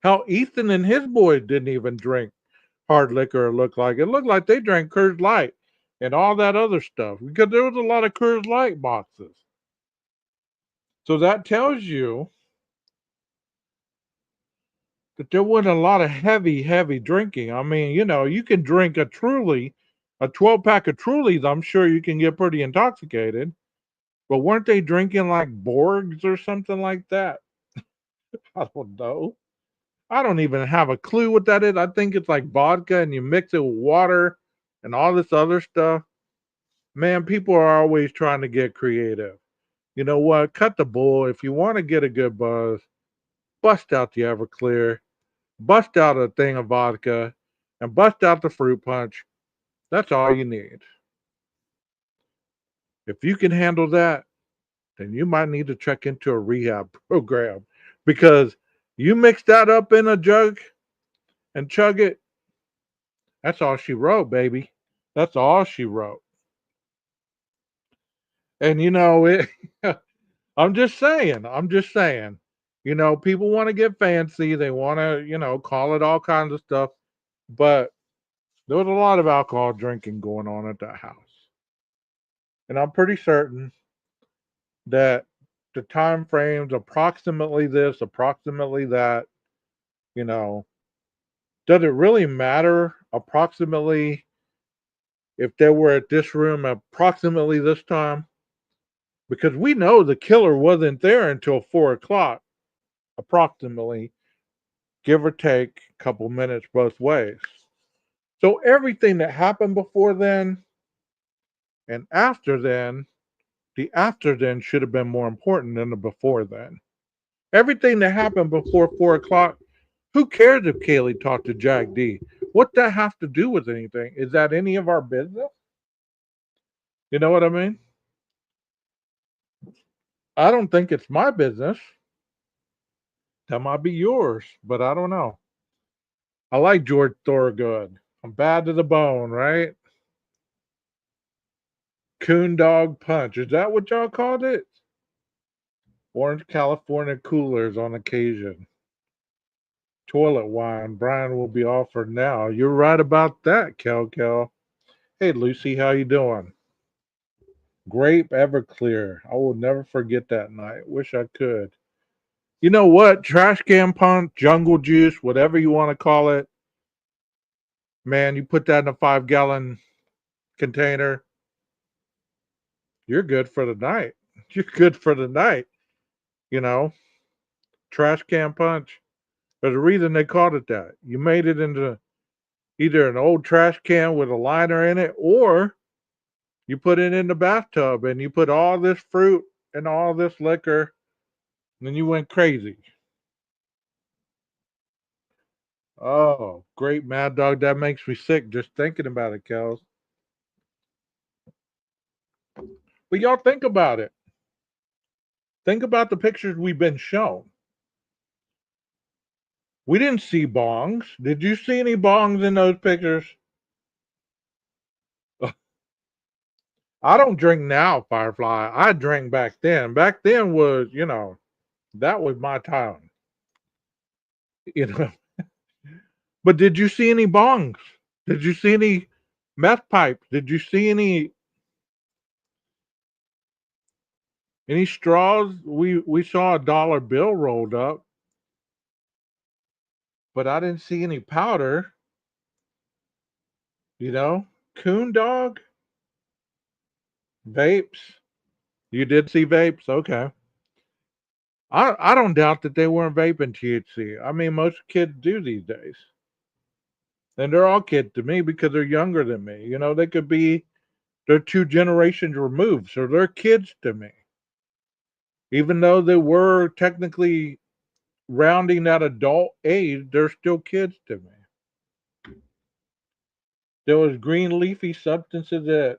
Hell, Ethan and his boys didn't even drink hard liquor. It looked like they drank Coors Light and all that other stuff because there was a lot of Coors Light boxes. So that tells you that there wasn't a lot of heavy drinking. I mean, you can drink a 12 pack of Trulies. I'm sure you can get pretty intoxicated. But weren't they drinking like Borgs or something like that? I don't know. I don't even have a clue what that is. I think it's like vodka and you mix it with water and all this other stuff. Man, people are always trying to get creative. You know what? Cut the bull. If you want to get a good buzz, bust out the Everclear, bust out a thing of vodka, and bust out the fruit punch. That's all you need. If you can handle that, then you might need to check into a rehab program because you mix that up in a jug and chug it. That's all she wrote, baby. That's all she wrote. And I'm just saying. I'm just saying. People want to get fancy. They want to, call it all kinds of stuff. But there was a lot of alcohol drinking going on at that house. And I'm pretty certain that the time frames approximately this, approximately that, you know, does it really matter approximately if they were at this room approximately this time? Because we know the killer wasn't there until 4 o'clock, approximately, give or take a couple minutes both ways. So everything that happened before then and after then, the after then should have been more important than the before then. Everything that happened before 4 o'clock, who cares if Kaylee talked to Jack D? What that have to do with anything? Is that any of our business? You know what I mean? I don't think it's my business. That might be yours, but I don't know. I like George Thorogood. I'm bad to the bone, right? Coon dog punch. Is that what y'all called it? Orange California coolers on occasion. Toilet wine. Bryan will be offered now. You're right about that, Kel. Hey, Lucy, how you doing? Grape Everclear. I will never forget that night. Wish I could. You know what? Trash can punch, jungle juice, whatever you want to call it. Man, you put that in a 5 gallon container. You're good for the night. You're good for the night. You know, trash can punch. There's a reason they called it that. You made it into either an old trash can with a liner in it, or you put it in the bathtub and you put all this fruit and all this liquor, and then you went crazy. Oh, great Mad Dog. That makes me sick just thinking about it, Kels. But y'all think about it. Think about the pictures we've been shown. We didn't see bongs. Did you see any bongs in those pictures? I don't drink now, Firefly. I drank back then. Back then was, that was my time. You know. But did you see any bongs? Did you see any meth pipes? Did you see any straws? We saw a dollar bill rolled up, but I didn't see any powder. Coon dog. Vapes. You did see vapes? Okay. I don't doubt that they weren't vaping THC. I mean, most kids do these days. And they're all kids to me because they're younger than me. You know, they're two generations removed. So they're kids to me. Even though they were technically rounding that adult age, they're still kids to me. There was green leafy substances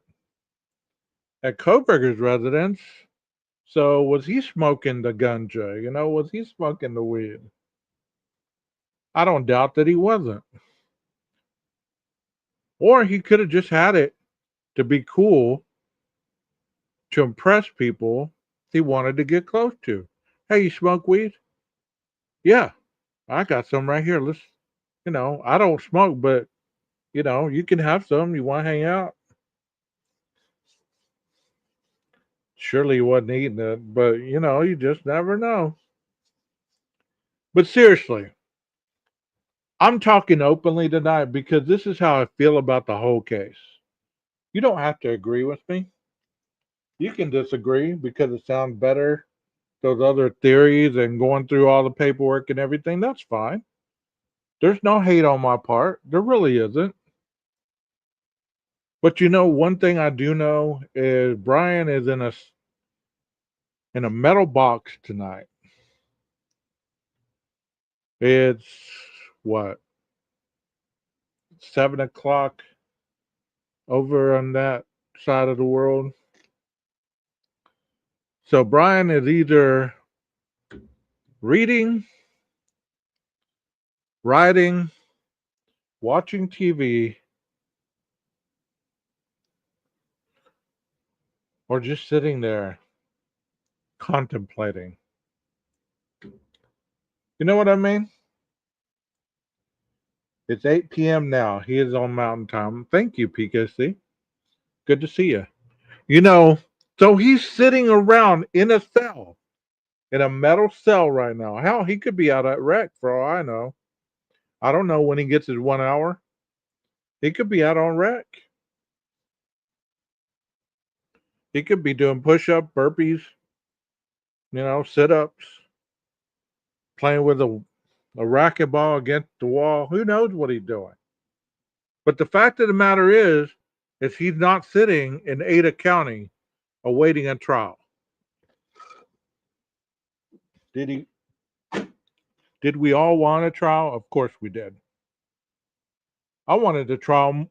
at Koberger's residence. So was he smoking the ganja? You know, was he smoking the weed? I don't doubt that he wasn't. Or he could have just had it to be cool, to impress people he wanted to get close to. Hey, you smoke weed? Yeah, I got some right here. I don't smoke, but, you can have some. You want to hang out? Surely he wasn't eating it, but, you just never know. But seriously, I'm talking openly tonight because this is how I feel about the whole case. You don't have to agree with me. You can disagree because it sounds better, those other theories and going through all the paperwork and everything. That's fine. There's no hate on my part. There really isn't. But one thing I do know is Bryan is in a metal box tonight. It's what, 7 o'clock over on that side of the world. So Bryan is either reading, writing, watching TV, or just sitting there contemplating. You know what I mean? It's 8 p.m. now. He is on Mountain Time. Thank you, PKC. Good to see you. You know, so he's sitting around in a cell, in a metal cell right now. Hell, he could be out at rec for all I know. I don't know when he gets his 1 hour. He could be out on rec. He could be doing push up, burpees, sit ups, playing with a racquetball against the wall. Who knows what he's doing? But the fact of the matter is he's not sitting in Ada County awaiting a trial. Did he? Did we all want a trial? Of course we did. I wanted a trial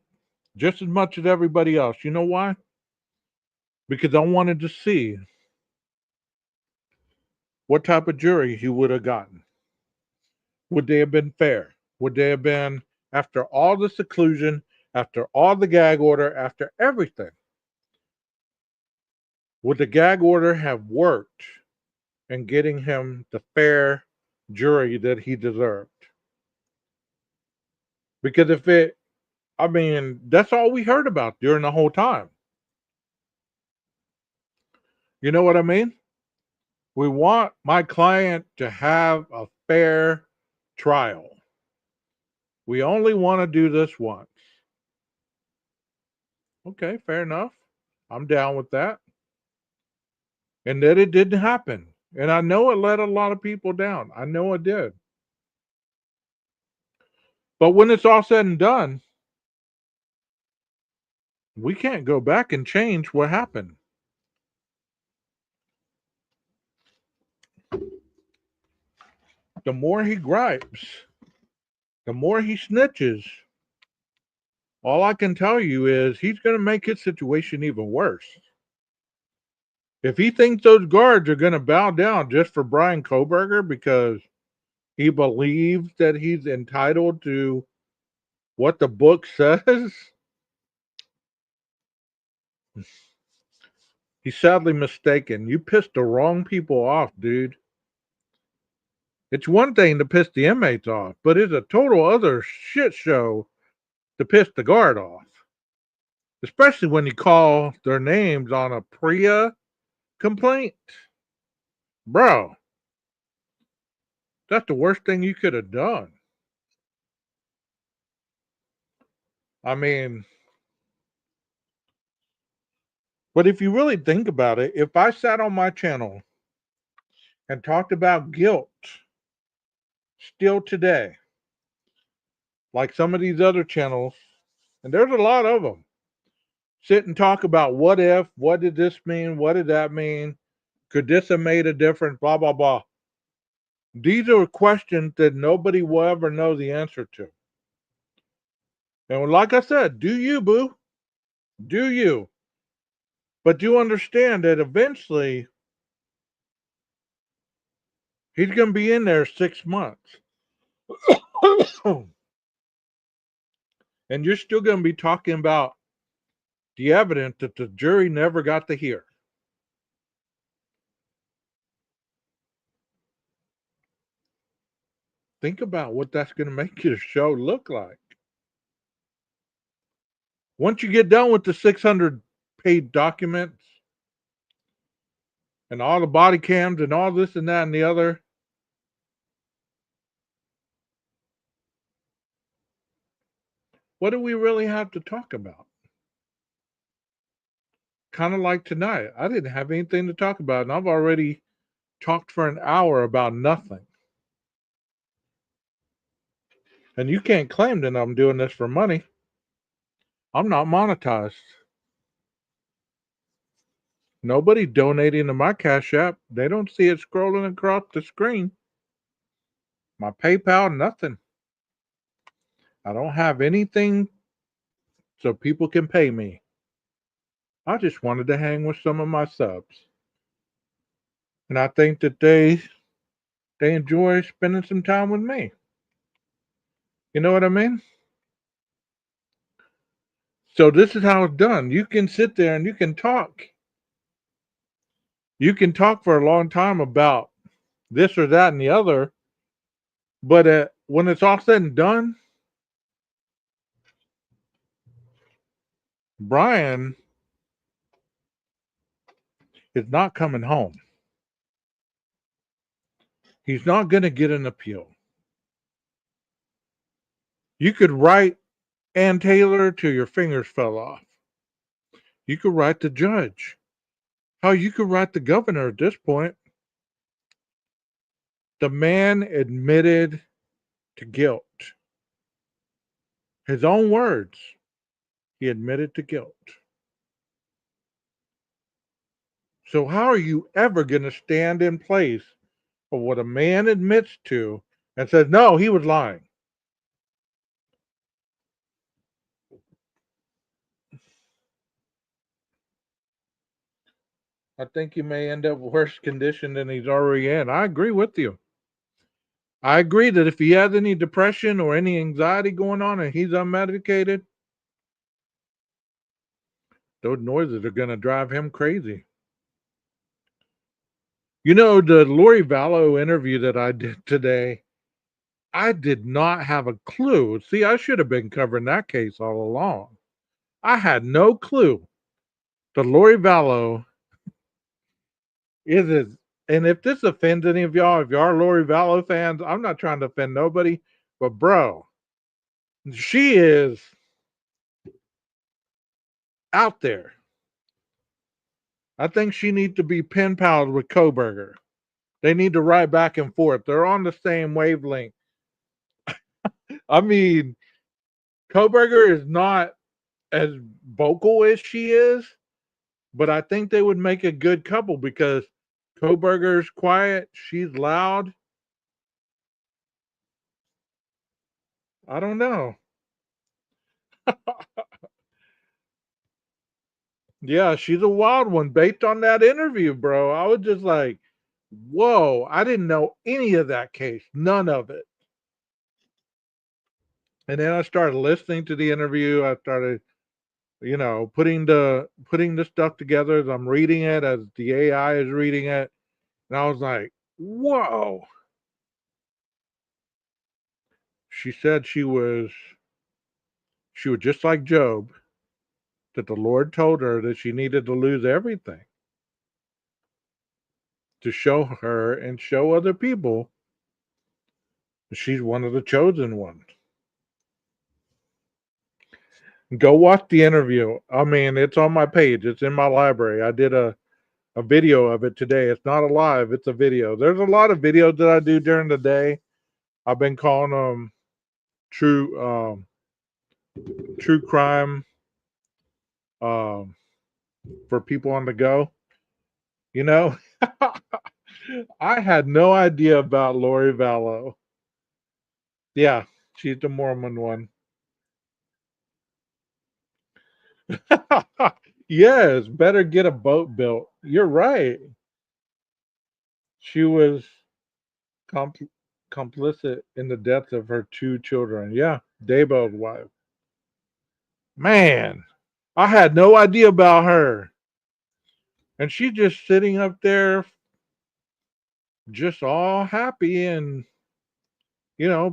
just as much as everybody else. You know why? Because I wanted to see what type of jury he would have gotten. Would they have been fair? Would they have been, after all the seclusion, after all the gag order, after everything, would the gag order have worked in getting him the fair jury that he deserved? Because that's all we heard about during the whole time. You know what I mean? We want my client to have a fair trial. We only want to do this once. Okay, fair enough. I'm down with that. And that it didn't happen. And I know it let a lot of people down. I know it did. But when it's all said and done, we can't go back and change what happened. The more he gripes, the more he snitches. All I can tell you is he's going to make his situation even worse. If he thinks those guards are going to bow down just for Bryan Kohberger because he believes that he's entitled to what the book says, he's sadly mistaken. You pissed the wrong people off, dude. It's one thing to piss the inmates off, but it's a total other shit show to piss the guard off. Especially when you call their names on a PREA complaint. Bro, that's the worst thing you could have done. I mean, But if you really think about it, if I sat on my channel and talked about guilt still today, like some of these other channels, and there's a lot of them, sit and talk about what if, what did this mean, what did that mean, could this have made a difference, blah, blah, blah. These are questions that nobody will ever know the answer to. And like I said, do you, boo? Do you? But do understand that eventually he's going to be in there 6 months. And you're still going to be talking about the evidence that the jury never got to hear. Think about what that's going to make your show look like. Once you get done with the 600-page documents and all the body cams and all this and that and the other, what do we really have to talk about? Kind of like tonight. I didn't have anything to talk about, and I've already talked for an hour about nothing. And you can't claim that I'm doing this for money. I'm not monetized. Nobody donating to my Cash App. They don't see it scrolling across the screen. My PayPal, nothing. I don't have anything so people can pay me. I just wanted to hang with some of my subs. And I think that they enjoy spending some time with me. You know what I mean? So this is how it's done. You can sit there and you can talk. You can talk for a long time about this or that and the other, but when it's all said and done, Bryan is not coming home. He's not going to get an appeal. You could write Ann Taylor till your fingers fell off. You could write the judge. Hell, you could write the governor at this point. The man admitted to guilt. His own words. He admitted to guilt. So how are you ever going to stand in place of what a man admits to and says, no, he was lying? I think he may end up worse condition than he's already in. I agree with you. I agree that if he has any depression or any anxiety going on and he's unmedicated, those noises are going to drive him crazy. You know, the Lori Vallow interview that I did today, I did not have a clue. See, I should have been covering that case all along. I had no clue that Lori Vallow is, and if this offends any of y'all, if you are Lori Vallow fans, I'm not trying to offend nobody, but bro, she is out there. I think she needs to be pen pals with Koberger. They need to write back and forth. They're on the same wavelength. I mean, Koberger is not as vocal as she is, but I think they would make a good couple because Koberger's quiet, she's loud. I don't know. Yeah, she's a wild one based on that interview, bro. I was just like, whoa, I didn't know any of that case, none of it. And then I started listening to the interview. I started, putting the stuff together as I'm reading it, as the AI is reading it. And I was like, whoa. She said she was just like Job, that the Lord told her that she needed to lose everything to show her and show other people that she's one of the chosen ones. Go watch the interview. I mean, it's on my page. It's in my library. I did a video of it today. It's not a live, it's a video. There's a lot of videos that I do during the day. I've been calling them true true crime um for people on the go. You know, I had no idea about Lori Vallow. Yeah, she's the Mormon one. Yes, better get a boat built. You're right. She was compl- complicit in the death of her two children. Yeah, Dabo's wife. Man, I had no idea about her. And she's just sitting up there, just all happy and,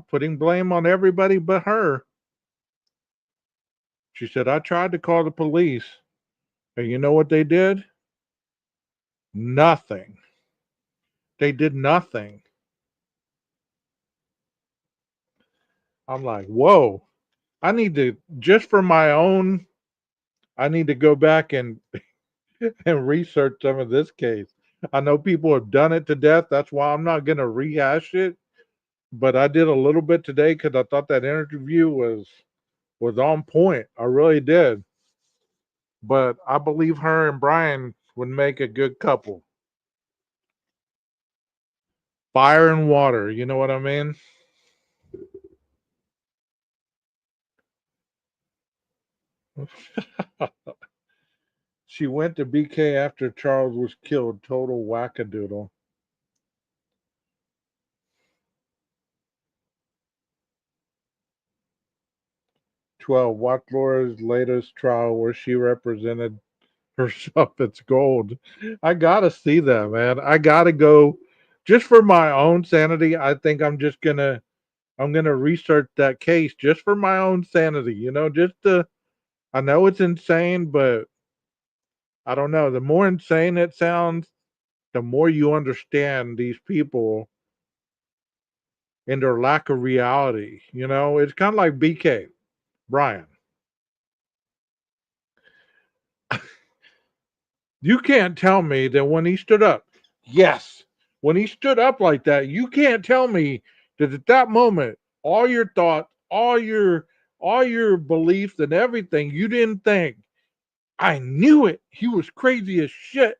putting blame on everybody but her. She said, I tried to call the police. And you know what they did? Nothing. They did nothing. I'm like, whoa. I need to, just for my own, I need to go back and, and research some of this case. I know people have done it to death. That's why I'm not going to rehash it. But I did a little bit today because I thought that interview was on point. I really did. But I believe her and Bryan would make a good couple. Fire and water, you know what I mean? She went to BK after Charles was killed. Total wackadoodle. 12. Watch Laura's latest trial where she represented herself. It's gold. I gotta see that, man. I gotta go just for my own sanity. I think I'm gonna research that case just for my own sanity, just to I know it's insane, but I don't know. The more insane it sounds, the more you understand these people and their lack of reality. It's kind of like BK, Bryan. You can't tell me that when he stood up, yes, when he stood up like that, you can't tell me that at that moment, all your thoughts, all your beliefs and everything, you didn't think, I knew it. He was crazy as shit.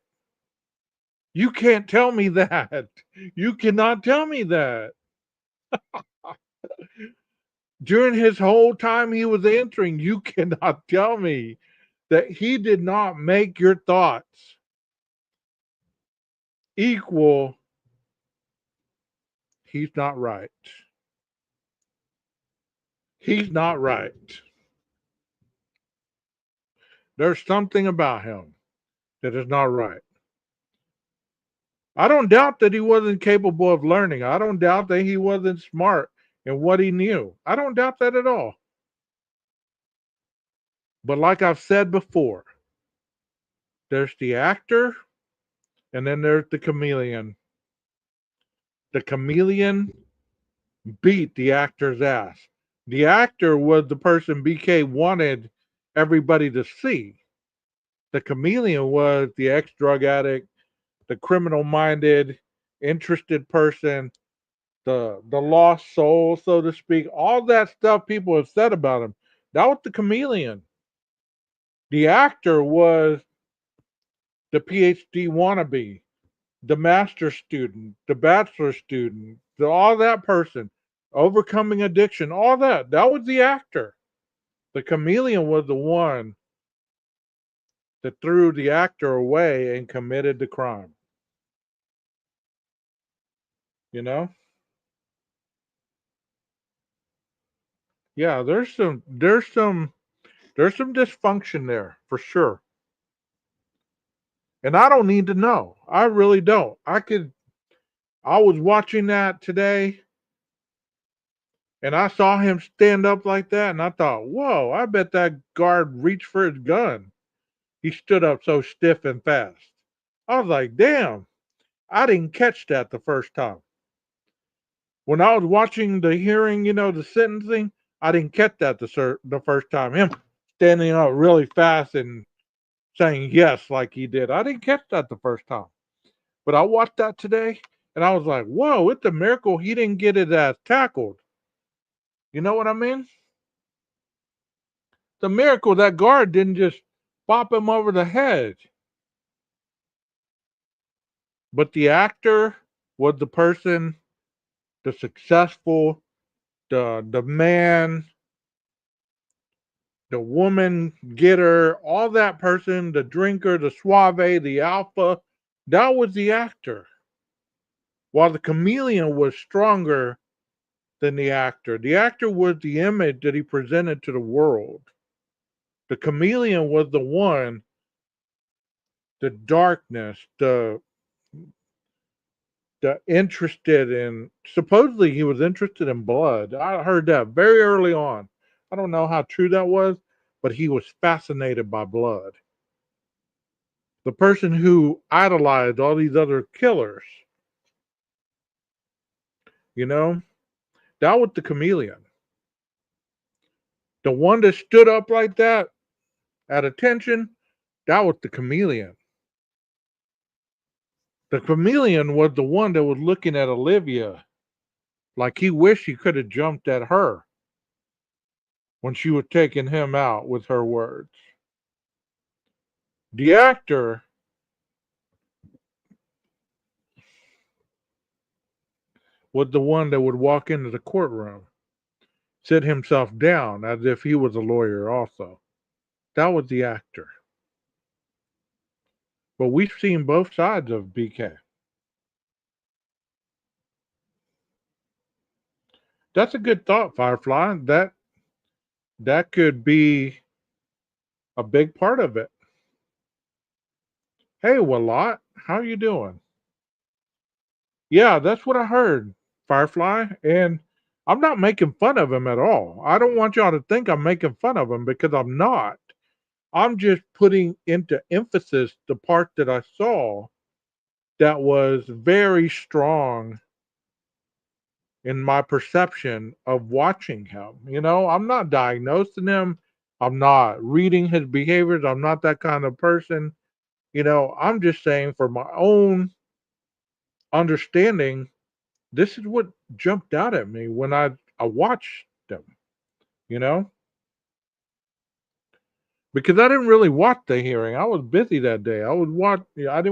You can't tell me that. You cannot tell me that. During his whole time he was answering, you cannot tell me that he did not make your thoughts equal. He's not right. He's not right. There's something about him that is not right. I don't doubt that he wasn't capable of learning. I don't doubt that he wasn't smart in what he knew. I don't doubt that at all. But like I've said before, there's the actor and then there's the chameleon. The chameleon beat the actor's ass. The actor was the person BK wanted everybody to see. The chameleon was the ex drug addict, the criminal minded, interested person, the lost soul, so to speak. All that stuff people have said about him. That was the chameleon. The actor was the PhD wannabe, the master student, the bachelor student, all that person, overcoming addiction, all that. That was the actor. The chameleon was the one that threw the actor away and committed the crime. You know? Yeah, there's some dysfunction there for sure. And I don't need to know. I really don't. I was watching that today and I saw him stand up like that and I thought, whoa, I bet that guard reached for his gun. He stood up so stiff and fast. I was like, damn, I didn't catch that the first time. When I was watching the hearing, the sentencing, I didn't catch that the first time. Him standing up really fast and saying yes like he did. I didn't catch that the first time. But I watched that today and I was like, whoa, it's a miracle he didn't get his ass tackled. You know what I mean? It's a miracle that guard didn't just bop him over the head. But the actor was the person, the successful, the man, the woman getter, all that person, the drinker, the suave, the alpha, that was the actor. While the chameleon was stronger than the actor. The actor was the image that he presented to the world. The chameleon was the one, the darkness, the interested in, supposedly he was interested in blood. I heard that very early on. I don't know how true that was, but he was fascinated by blood. The person who idolized all these other killers, you know, that was the chameleon. The one that stood up like that at attention, that was the chameleon. The chameleon was the one that was looking at Olivia like he wished he could have jumped at her when she was taking him out with her words. The actor was the one that would walk into the courtroom, sit himself down as if he was a lawyer also. That was the actor. But we've seen both sides of BK. That's a good thought, Firefly. That could be a big part of it. Hey, Walot, how you doing? Yeah, that's what I heard, Firefly. And I'm not making fun of him at all. I don't want y'all to think I'm making fun of him because I'm not. I'm just putting into emphasis the part that I saw that was very strong in my perception of watching him. I'm not diagnosing him. I'm not reading his behaviors. I'm not that kind of person. I'm just saying for my own understanding, this is what jumped out at me when I watched them, you know, because I didn't really watch the hearing. I was busy that day. I didn't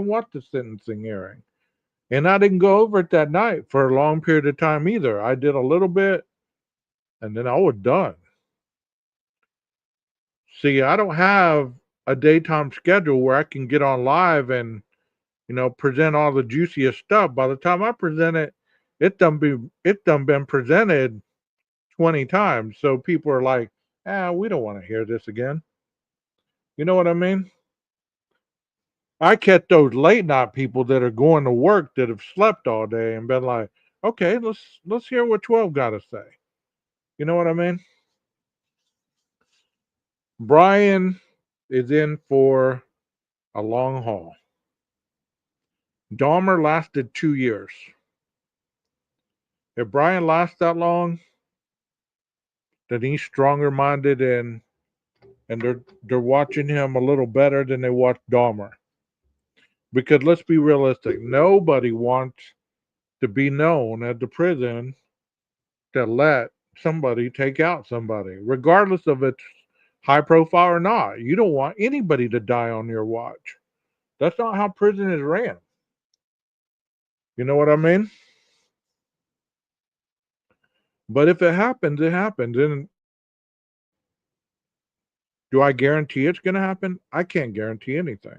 watch the sentencing hearing, and I didn't go over it that night for a long period of time either. I did a little bit, and then I was done. See, I don't have a daytime schedule where I can get on live and present all the juiciest stuff. By the time I present it, it done been presented 20 times. So people are like, we don't want to hear this again. You know what I mean? I catch those late night people that are going to work that have slept all day and been like, okay, let's hear what 12 got to say. You know what I mean? Bryan is in for a long haul. Dahmer lasted 2 years. If Bryan lasts that long, then he's stronger minded and they're watching him a little better than they watched Dahmer. Because let's be realistic, nobody wants to be known at the prison that let somebody take out somebody, regardless of it's high profile or not. You don't want anybody to die on your watch. That's not how prison is ran. You know what I mean? But if it happens, it happens. And do I guarantee it's going to happen? I can't guarantee anything.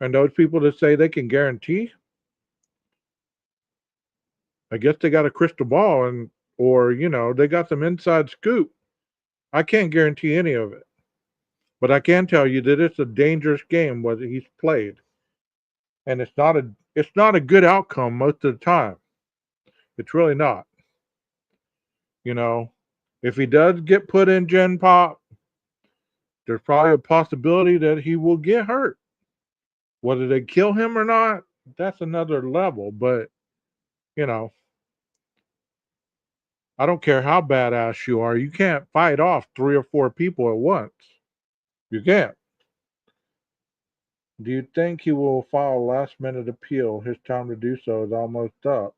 And those people that say they can guarantee, I guess they got a crystal ball or they got some inside scoop. I can't guarantee any of it. But I can tell you that it's a dangerous game what he's played. And it's not a good outcome most of the time. It's really not. You know, if he does get put in Gen Pop, there's probably a possibility that he will get hurt. Whether they kill him or not, that's another level. But, you know, I don't care how badass you are, you can't fight off 3 or 4 people at once. You can't. Do you think he will file a last minute appeal? His time to do so is almost up.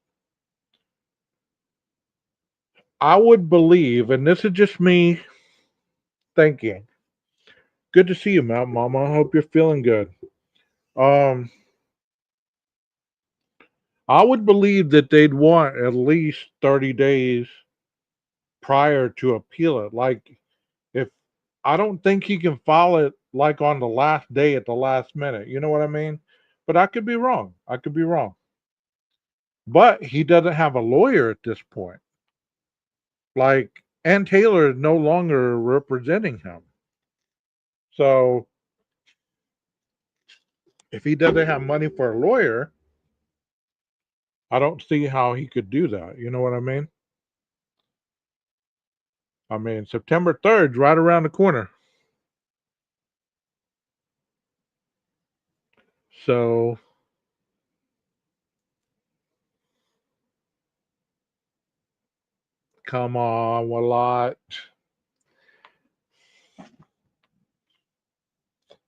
I would believe, and this is just me thinking. Good to see you, Mount Mama. I hope you're feeling good. Um, I would believe that they'd want at least 30 days prior to appeal it. Like, if I don't think he can file it like on the last day at the last minute. You know what I mean? But I could be wrong. I could be wrong. But he doesn't have a lawyer at this point. Like, Ann Taylor is no longer representing him. So if he doesn't have money for a lawyer, I don't see how he could do that. You know what I mean? I mean, September 3rd is right around the corner. So come on, Walot.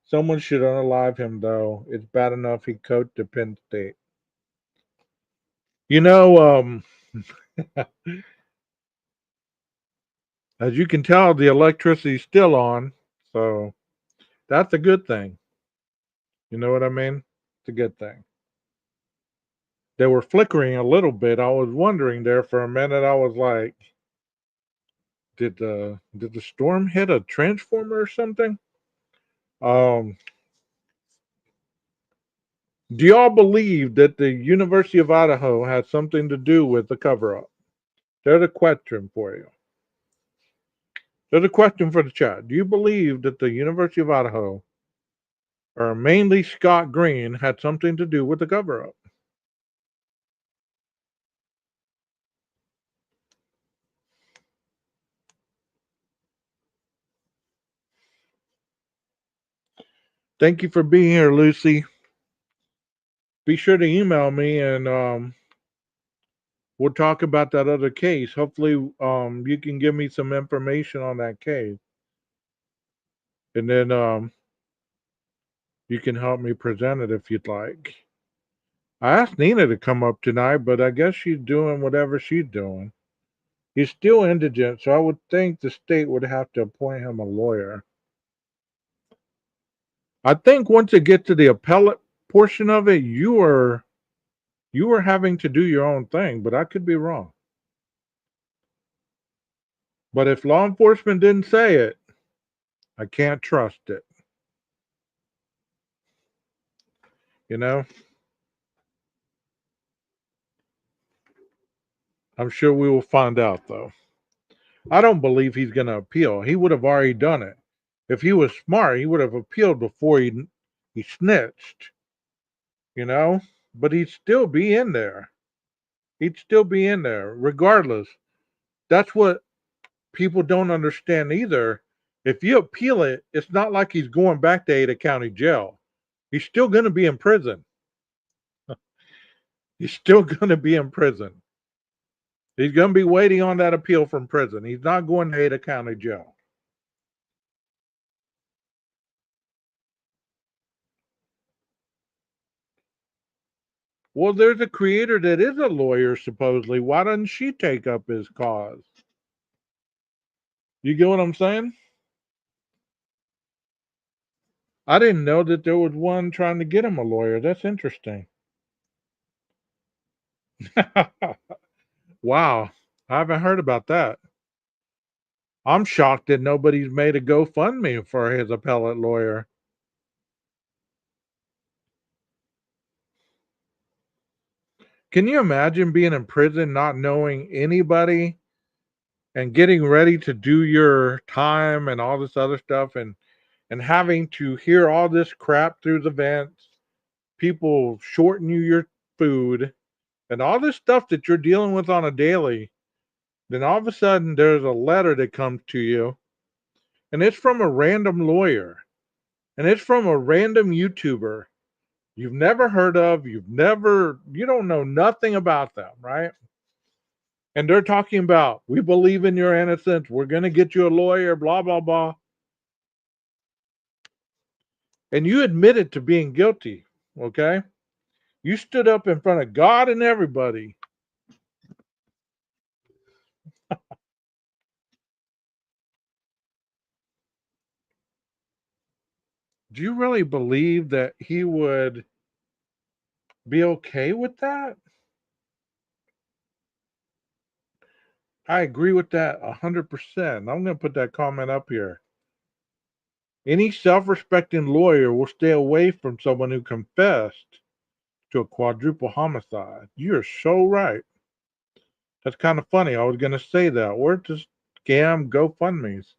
Someone should unalive him, though. It's bad enough he coached at Penn State. You know, as you can tell, the electricity's still on. So that's a good thing. You know what I mean? It's a good thing. They were flickering a little bit. I was wondering there for a minute. I was like, did the storm hit a transformer or something? Um, do y'all believe that the University of Idaho had something to do with the cover up? There's a question for you. There's a question for the chat. Do you believe that the University of Idaho, or mainly Scott Green, had something to do with the cover up? Thank you for being here, Lucy. Be sure to email me and we'll talk about that other case. Hopefully, you can give me some information on that case. And then you can help me present it if you'd like. I asked Nina to come up tonight, but I guess she's doing whatever she's doing. He's still indigent, so I would think the state would have to appoint him a lawyer. I think once it gets to the appellate portion of it, you are having to do your own thing, but I could be wrong. But if law enforcement didn't say it, I can't trust it. You know? I'm sure we will find out though. I don't believe he's going to appeal. He would have already done it. If he was smart, he would have appealed before he snitched. You know? But he'd still be in there. He'd still be in there regardless. That's what people don't understand either. If you appeal it, it's not like he's going back to Ada County Jail. He's still going to be in prison. He's still going to be in prison. He's going to be waiting on that appeal from prison. He's not going to Ada County Jail. Well, there's a creator that is a lawyer, supposedly. Why doesn't she take up his cause? You get what I'm saying? I didn't know that there was one trying to get him a lawyer. That's interesting. Wow. I haven't heard about that. I'm shocked that nobody's made a GoFundMe for his appellate lawyer. Can you imagine being in prison, not knowing anybody and getting ready to do your time and all this other stuff and having to hear all this crap through the vents, people shorting you your food, and all this stuff that you're dealing with on a daily? Then all of a sudden there's a letter that comes to you, and it's from a random lawyer, and it's from a random YouTuber you've never heard of, you don't know nothing about them, right? And they're talking about, we believe in your innocence, we're going to get you a lawyer, blah, blah, blah. and you admitted to being guilty. Okay, you stood up in front of God and everybody. Do you really believe that he would be okay with that? I agree with that 100%. I'm going to put that comment up here. Any self respecting lawyer will stay away from someone who confessed to a quadruple homicide. You're so right. That's kind of funny. I was going to say that. Or just scam GoFundMe's.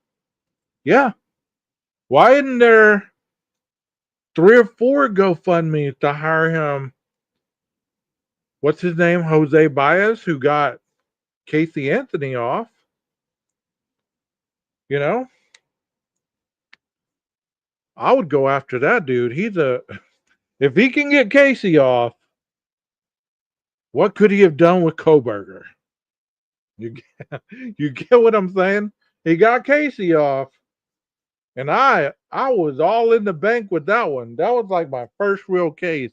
Yeah. Why isn't there three or four GoFundMe's to hire him? What's his name? Jose Baez, who got Casey Anthony off. You know, I would go after that dude. If he can get Casey off, what could he have done with Koberger? You get, you get what I'm saying? He got Casey off, and I was all in the bank with that one. That was like my first real case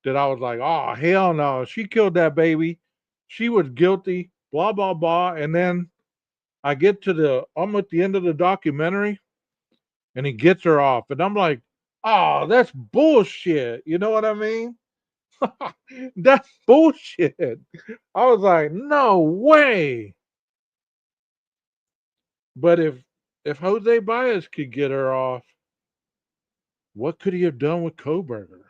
that I was like, oh hell no, she killed that baby. She was guilty. Blah blah blah. And then I get to I'm at the end of the documentary, and he gets her off, and I'm like, oh, that's bullshit. You know what I mean? That's bullshit. I was like, no way. But if Jose Baez could get her off, what could he have done with Koberger?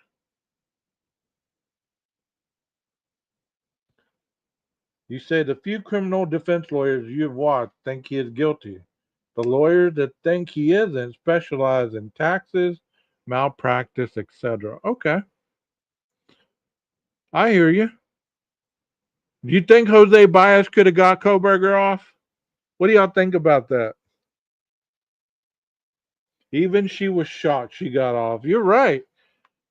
You say the few criminal defense lawyers you've watched think he is guilty. The lawyers that think he isn't specialize in taxes, malpractice, etc. Okay, I hear you. Do you think Jose Baez could have got Koberger off? What do y'all think about that? Even she was shocked she got off. You're right.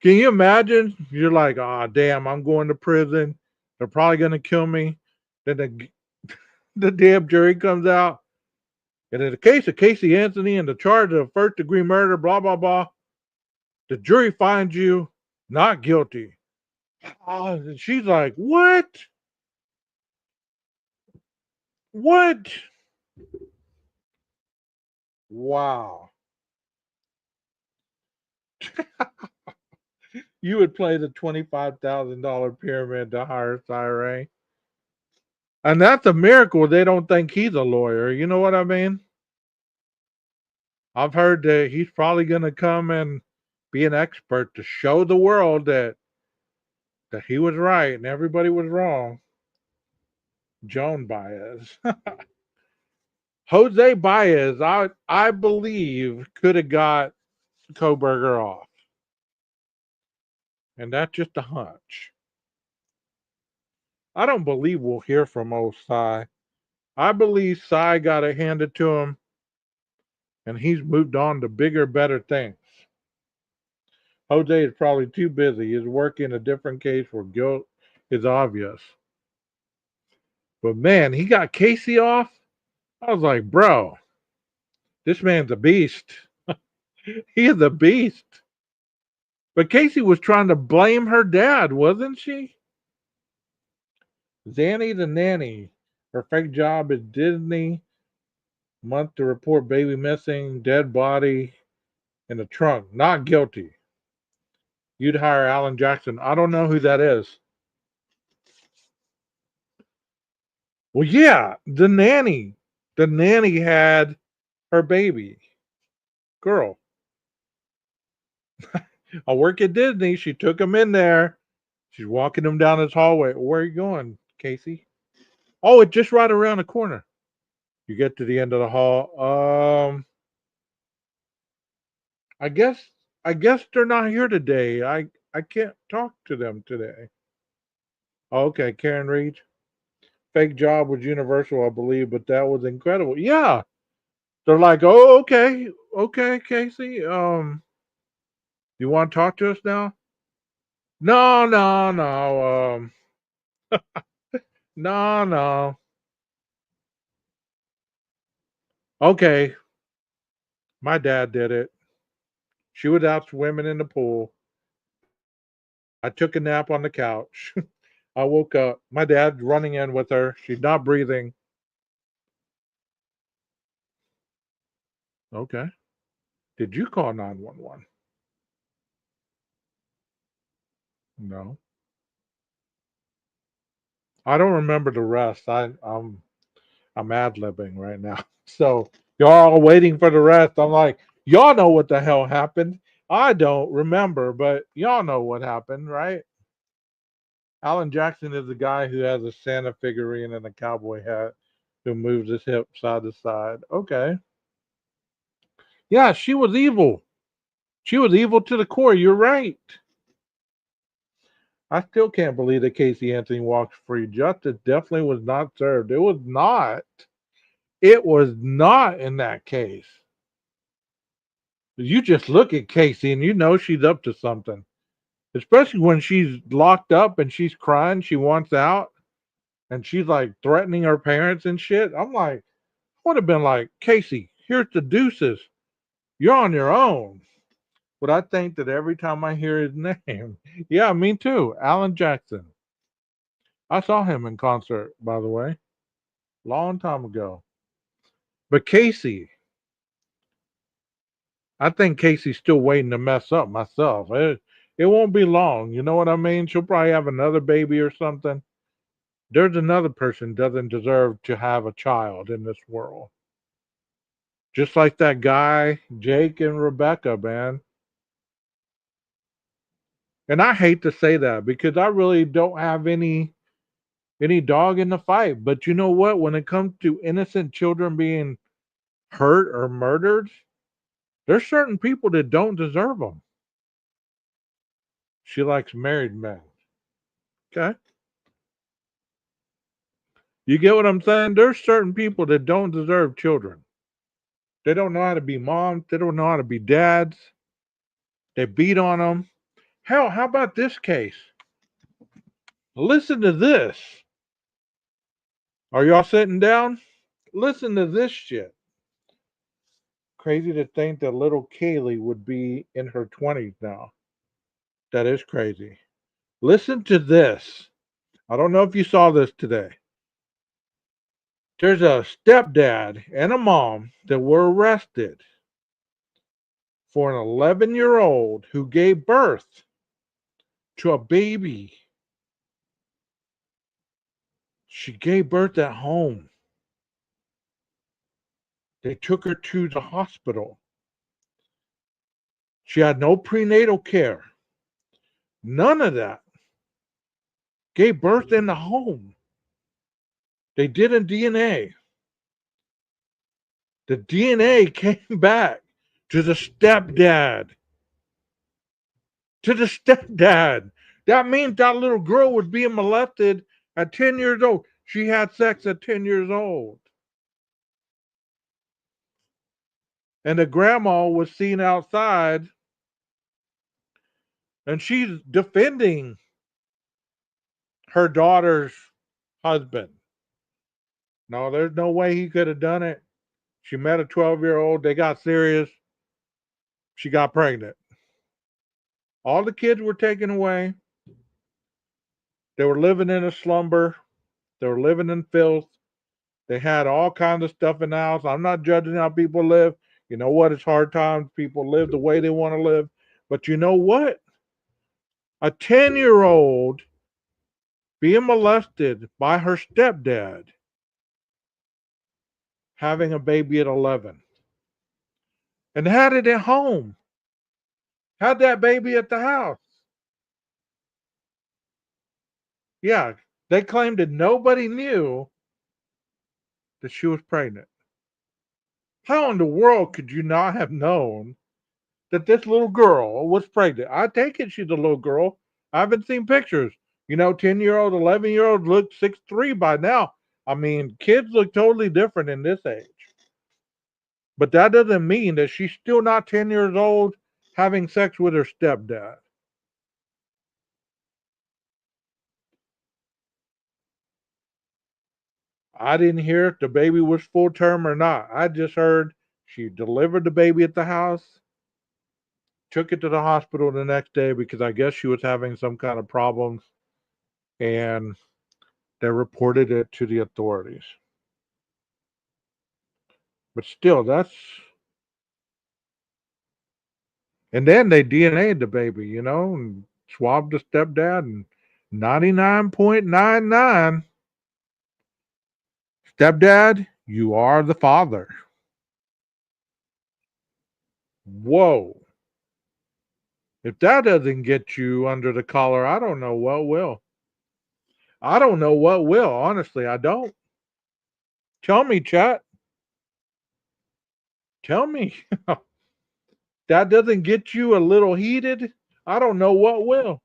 Can you imagine? You're like, ah, oh, damn, I'm going to prison. They're probably going to kill me. Then the damn jury comes out. And in the case of Casey Anthony and the charge of first degree murder, blah, blah, blah, the jury finds you not guilty. Oh, and she's like, what? What? Wow. You would play the $25,000 pyramid to hire Cyrene. And that's a miracle they don't think he's a lawyer. You know what I mean? I've heard that he's probably going to come and be an expert to show the world that he was right and everybody was wrong. Joan Baez. Jose Baez, I believe, could have got Koberger off. And that's just a hunch. I don't believe we'll hear from old Cy. I believe Cy got it handed to him and he's moved on to bigger, better things. Jose is probably too busy. He's working a different case where guilt is obvious. But man, he got Casey off. I was like, bro, this man's a beast. He is a beast. But Casey was trying to blame her dad, wasn't she? Zanny the nanny. Her fake job at Disney. Month to report baby missing, dead body in the trunk. Not guilty. You'd hire Alan Jackson. I don't know who that is. Well, yeah, the nanny. The nanny had her baby girl. I work at Disney. She took him in there. She's walking him down his hallway. Where are you going, Casey? Oh, it's just right around the corner. You get to the end of the hall. I guess they're not here today. I can't talk to them today. Okay, Karen Reed. Fake job was universal, I believe, but that was incredible. Yeah. They're like, oh, okay, Casey. You want to talk to us now? No, no, no. No, no. Okay, my dad did it. She was out swimming in the pool. I took a nap on the couch. I woke up. My dad's running in with her. She's not breathing. Okay. Did you call 911? No. I don't remember the rest. I'm ad libbing right now. So y'all are waiting for the rest. I'm like, y'all know what the hell happened. I don't remember, but y'all know what happened, right? Alan Jackson is the guy who has a Santa figurine and a cowboy hat who moves his hip side to side. Okay. Yeah, she was evil. She was evil to the core. You're right. I still can't believe that Casey Anthony walked free. Justice definitely was not served. It was not. It was not in that case. You just look at Casey and you know she's up to something. Especially when she's locked up and she's crying, she wants out, and she's like threatening her parents and shit. I'm like, I would have been like, Casey, here's the deuces. You're on your own. But I think that every time I hear his name, yeah, me too. Alan Jackson. I saw him in concert, by the way, long time ago. But Casey, I think Casey's still waiting to mess up myself. It won't be long. You know what I mean? She'll probably have another baby or something. There's another person doesn't deserve to have a child in this world. Just like that guy, Jake and Rebecca, man. And I hate to say that because I really don't have any dog in the fight. But you know what? When it comes to innocent children being hurt or murdered, there's certain people that don't deserve them. She likes married men. Okay. You get what I'm saying? There's certain people that don't deserve children. They don't know how to be moms. They don't know how to be dads. They beat on them. Hell, how about this case? Listen to this. Are y'all sitting down? Listen to this shit. Crazy to think that little Kaylee would be in her 20s now. That is crazy. Listen to this. I don't know if you saw this today. There's a stepdad and a mom that were arrested for an 11-year-old who gave birth to a baby. She gave birth at home. They took her to the hospital. She had no prenatal care. None of that. Gave birth in the home. They did a DNA. The DNA came back to the stepdad. To the stepdad. That means that little girl was being molested at 10 years old. She had sex at 10 years old. And the grandma was seen outside and she's defending her daughter's husband. No, there's no way he could have done it. She met a 12-year-old. They got serious. She got pregnant. All the kids were taken away. They were living in a slumber. They were living in filth. They had all kinds of stuff in the house. I'm not judging how people live. You know what? It's hard times. People live the way they want to live. But you know what? A 10-year-old being molested by her stepdad, having a baby at 11, and had it at home. Had that baby at the house. Yeah, they claimed that nobody knew that she was pregnant. How in the world could you not have known that this little girl was pregnant? I take it she's a little girl. I haven't seen pictures. 10-year-old, 11-year-old look 6'3" by now. I mean, kids look totally different in this age. But that doesn't mean that she's still not 10 years old having sex with her stepdad. I didn't hear if the baby was full term or not. I just heard she delivered the baby at the house. took it to the hospital the next day because I guess she was having some kind of problems, and they reported it to the authorities. But still, and then they DNA'd the baby, and swabbed the stepdad, and 99.99, stepdad, you are the father. Whoa. If that doesn't get you under the collar, I don't know what will. I don't know what will. Honestly, I don't. Tell me, chat. Tell me. That doesn't get you a little heated. I don't know what will.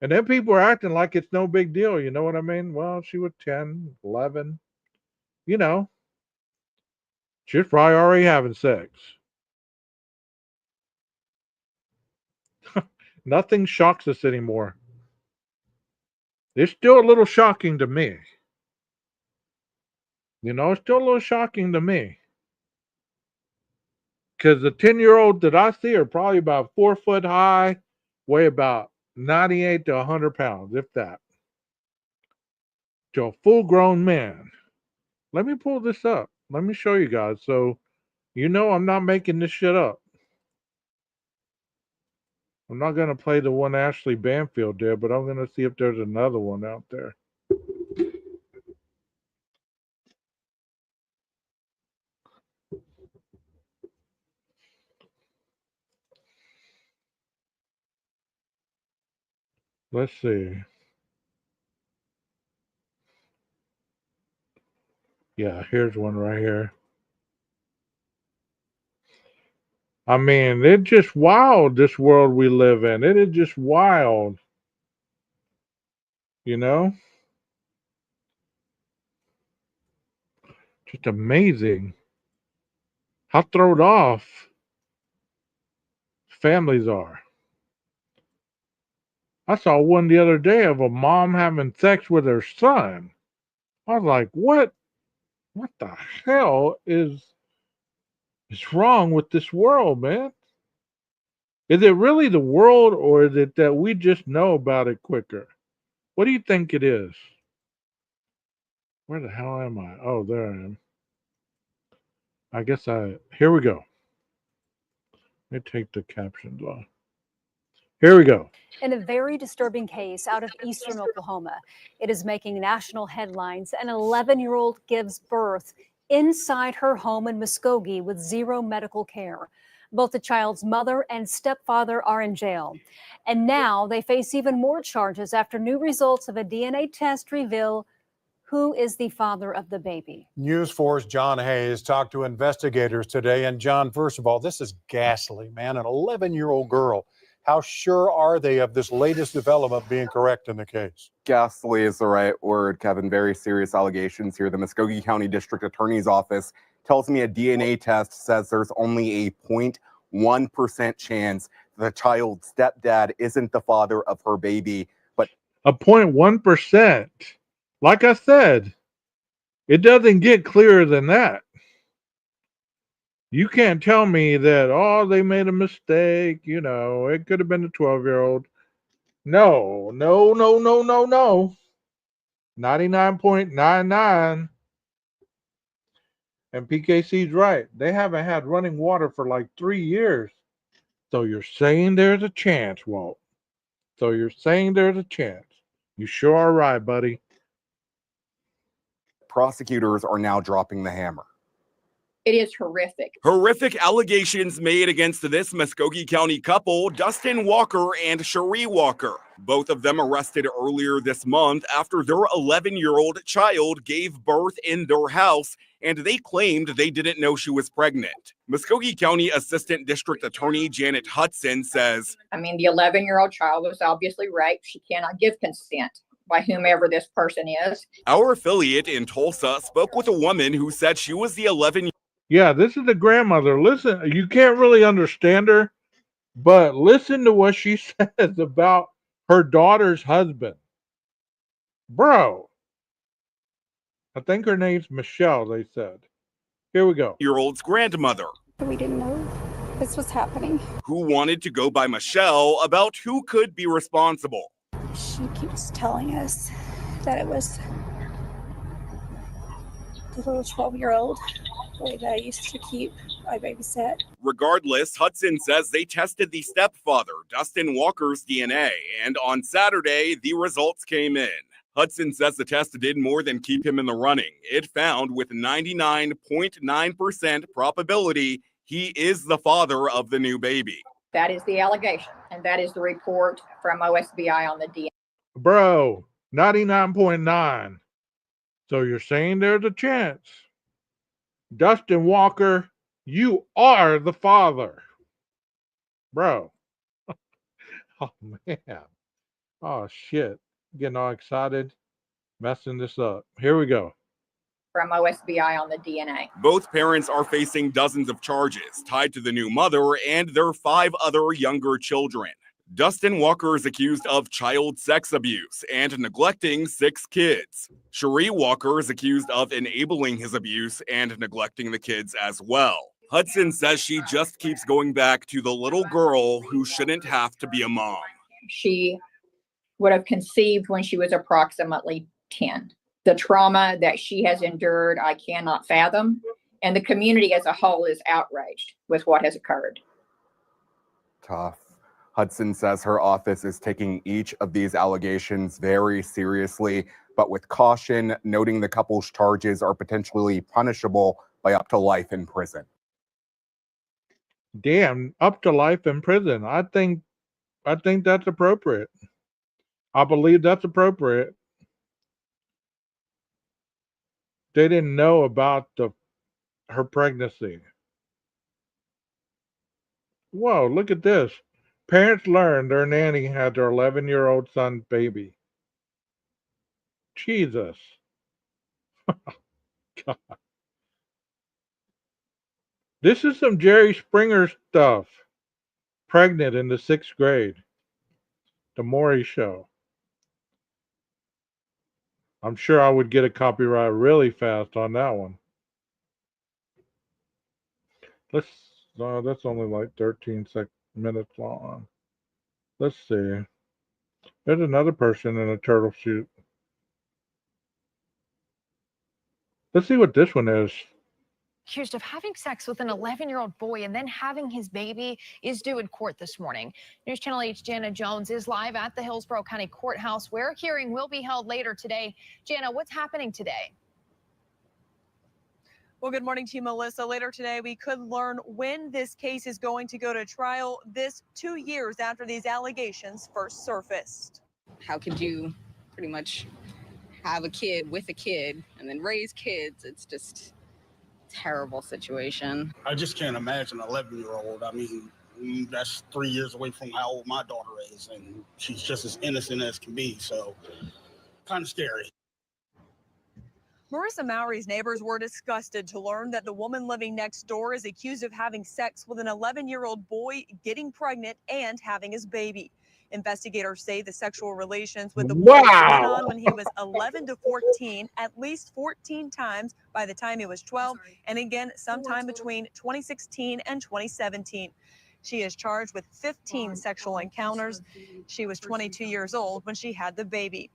And then people are acting like it's no big deal. You know what I mean? Well, she was 10, 11. You know, she's probably already having sex. Nothing shocks us anymore. It's still a little shocking to me. It's still a little shocking to me. Because the 10-year-old that I see are probably about 4 foot high, weigh about 98 to 100 pounds, if that. To a full grown man. Let me pull this up. Let me show you guys. So, I'm not making this shit up. I'm not going to play the one Ashley Banfield did, but I'm going to see if there's another one out there. Let's see. Yeah, here's one right here. I mean, it's just wild, this world we live in. It is just wild. Just amazing how thrown off families are. I saw one the other day of a mom having sex with her son. I was like, what the hell is wrong with this world, man? Is it really the world, or is it that we just know about it quicker? What do you think it is? Where the hell am I? Oh, there I am. Here we go. Let me take the captions off. Here we go. In a very disturbing case out of eastern Oklahoma, it is making national headlines. An 11-year-old gives birth inside her home in Muskogee with zero medical care. Both the child's mother and stepfather are in jail. And now they face even more charges after new results of a DNA test reveal who is the father of the baby. News 4's John Hayes talked to investigators today. And John, first of all, this is ghastly, man. An 11-year-old girl. How sure are they of this latest development being correct in the case? Ghastly is the right word, Kevin. Very serious allegations here. The Muskogee County District Attorney's Office tells me a DNA test says there's only a 0.1% chance the child's stepdad isn't the father of her baby. But a 0.1%. Like I said, it doesn't get clearer than that. You can't tell me that, they made a mistake. It could have been a 12-year-old. No. 99.99. And PKC's right. They haven't had running water for like 3 years. So you're saying there's a chance, Walt. So you're saying there's a chance. You sure are right, buddy. Prosecutors are now dropping the hammer. It is horrific. Horrific allegations made against this Muskogee County couple, Dustin Walker and Cherie Walker. Both of them arrested earlier this month after their 11-year-old child gave birth in their house, and they claimed they didn't know she was pregnant. Muskogee County Assistant District Attorney Janet Hudson says, the 11-year-old child was obviously raped. She cannot give consent by whomever this person is. Our affiliate in Tulsa spoke with a woman who said she was the 11-year-old. Yeah, this is the grandmother. Listen, you can't really understand her, but listen to what she says about her daughter's husband. Bro. I think her name's Michelle, they said. Here we go. Year-old's grandmother. We didn't know. This was happening. who wanted to go by Michelle about who could be responsible. She keeps telling us that it was the little 12-year-old boy that I used to keep. I babysat. Regardless, Hudson says they tested the stepfather, Dustin Walker's DNA, and on Saturday, the results came in. Hudson says the test did more than keep him in the running. It found with 99.9% probability he is the father of the new baby. That is the allegation, and that is the report from OSBI on the DNA. Bro, 99.9. So you're saying there's a chance. Dustin Walker, you are the father. Bro. Oh, man. Oh, shit. Getting all excited. Messing this up. Here we go. From OSBI on the DNA. Both parents are facing dozens of charges tied to the new mother and their 5 other younger children. Dustin Walker is accused of child sex abuse and neglecting 6 kids. Cherie Walker is accused of enabling his abuse and neglecting the kids as well. Hudson says she just keeps going back to the little girl who shouldn't have to be a mom. She would have conceived when she was approximately 10. The trauma that she has endured, I cannot fathom. And the community as a whole is outraged with what has occurred. Tough. Hudson says her office is taking each of these allegations very seriously, but with caution, noting the couple's charges are potentially punishable by up to life in prison. Damn, up to life in prison. I think that's appropriate. I believe that's appropriate. They didn't know about her pregnancy. Whoa, look at this. Parents learned their nanny had their 11-year-old son's baby. Jesus. God. This is some Jerry Springer stuff. Pregnant in the 6th grade. The Maury Show. I'm sure I would get a copyright really fast on that one. That's only like 13 minutes long. Let's see. There's another person in a turtle suit. Let's see what this one is. Accused of having sex with an 11-year-old boy and then having his baby is due in court this morning. News Channel 8's Jana Jones is live at the Hillsborough County Courthouse where a hearing will be held later today. Jana, what's happening today? Well, good morning to you, Melissa. Later today, we could learn when this case is going to go to trial, this 2 years after these allegations first surfaced. How could you pretty much have a kid with a kid and then raise kids? It's just a terrible situation. I just can't imagine an 11-year-old. I mean, that's 3 years away from how old my daughter is, and she's just as innocent as can be, so kind of scary. Marissa Mowry's neighbors were disgusted to learn that the woman living next door is accused of having sex with an 11-year-old boy, getting pregnant, and having his baby. Investigators say the sexual relations with the boy went on when he was 11 to 14, at least 14 times by the time he was 12, and again sometime between 2016 and 2017. She is charged with 15 sexual encounters. She was 22 years old when she had the baby.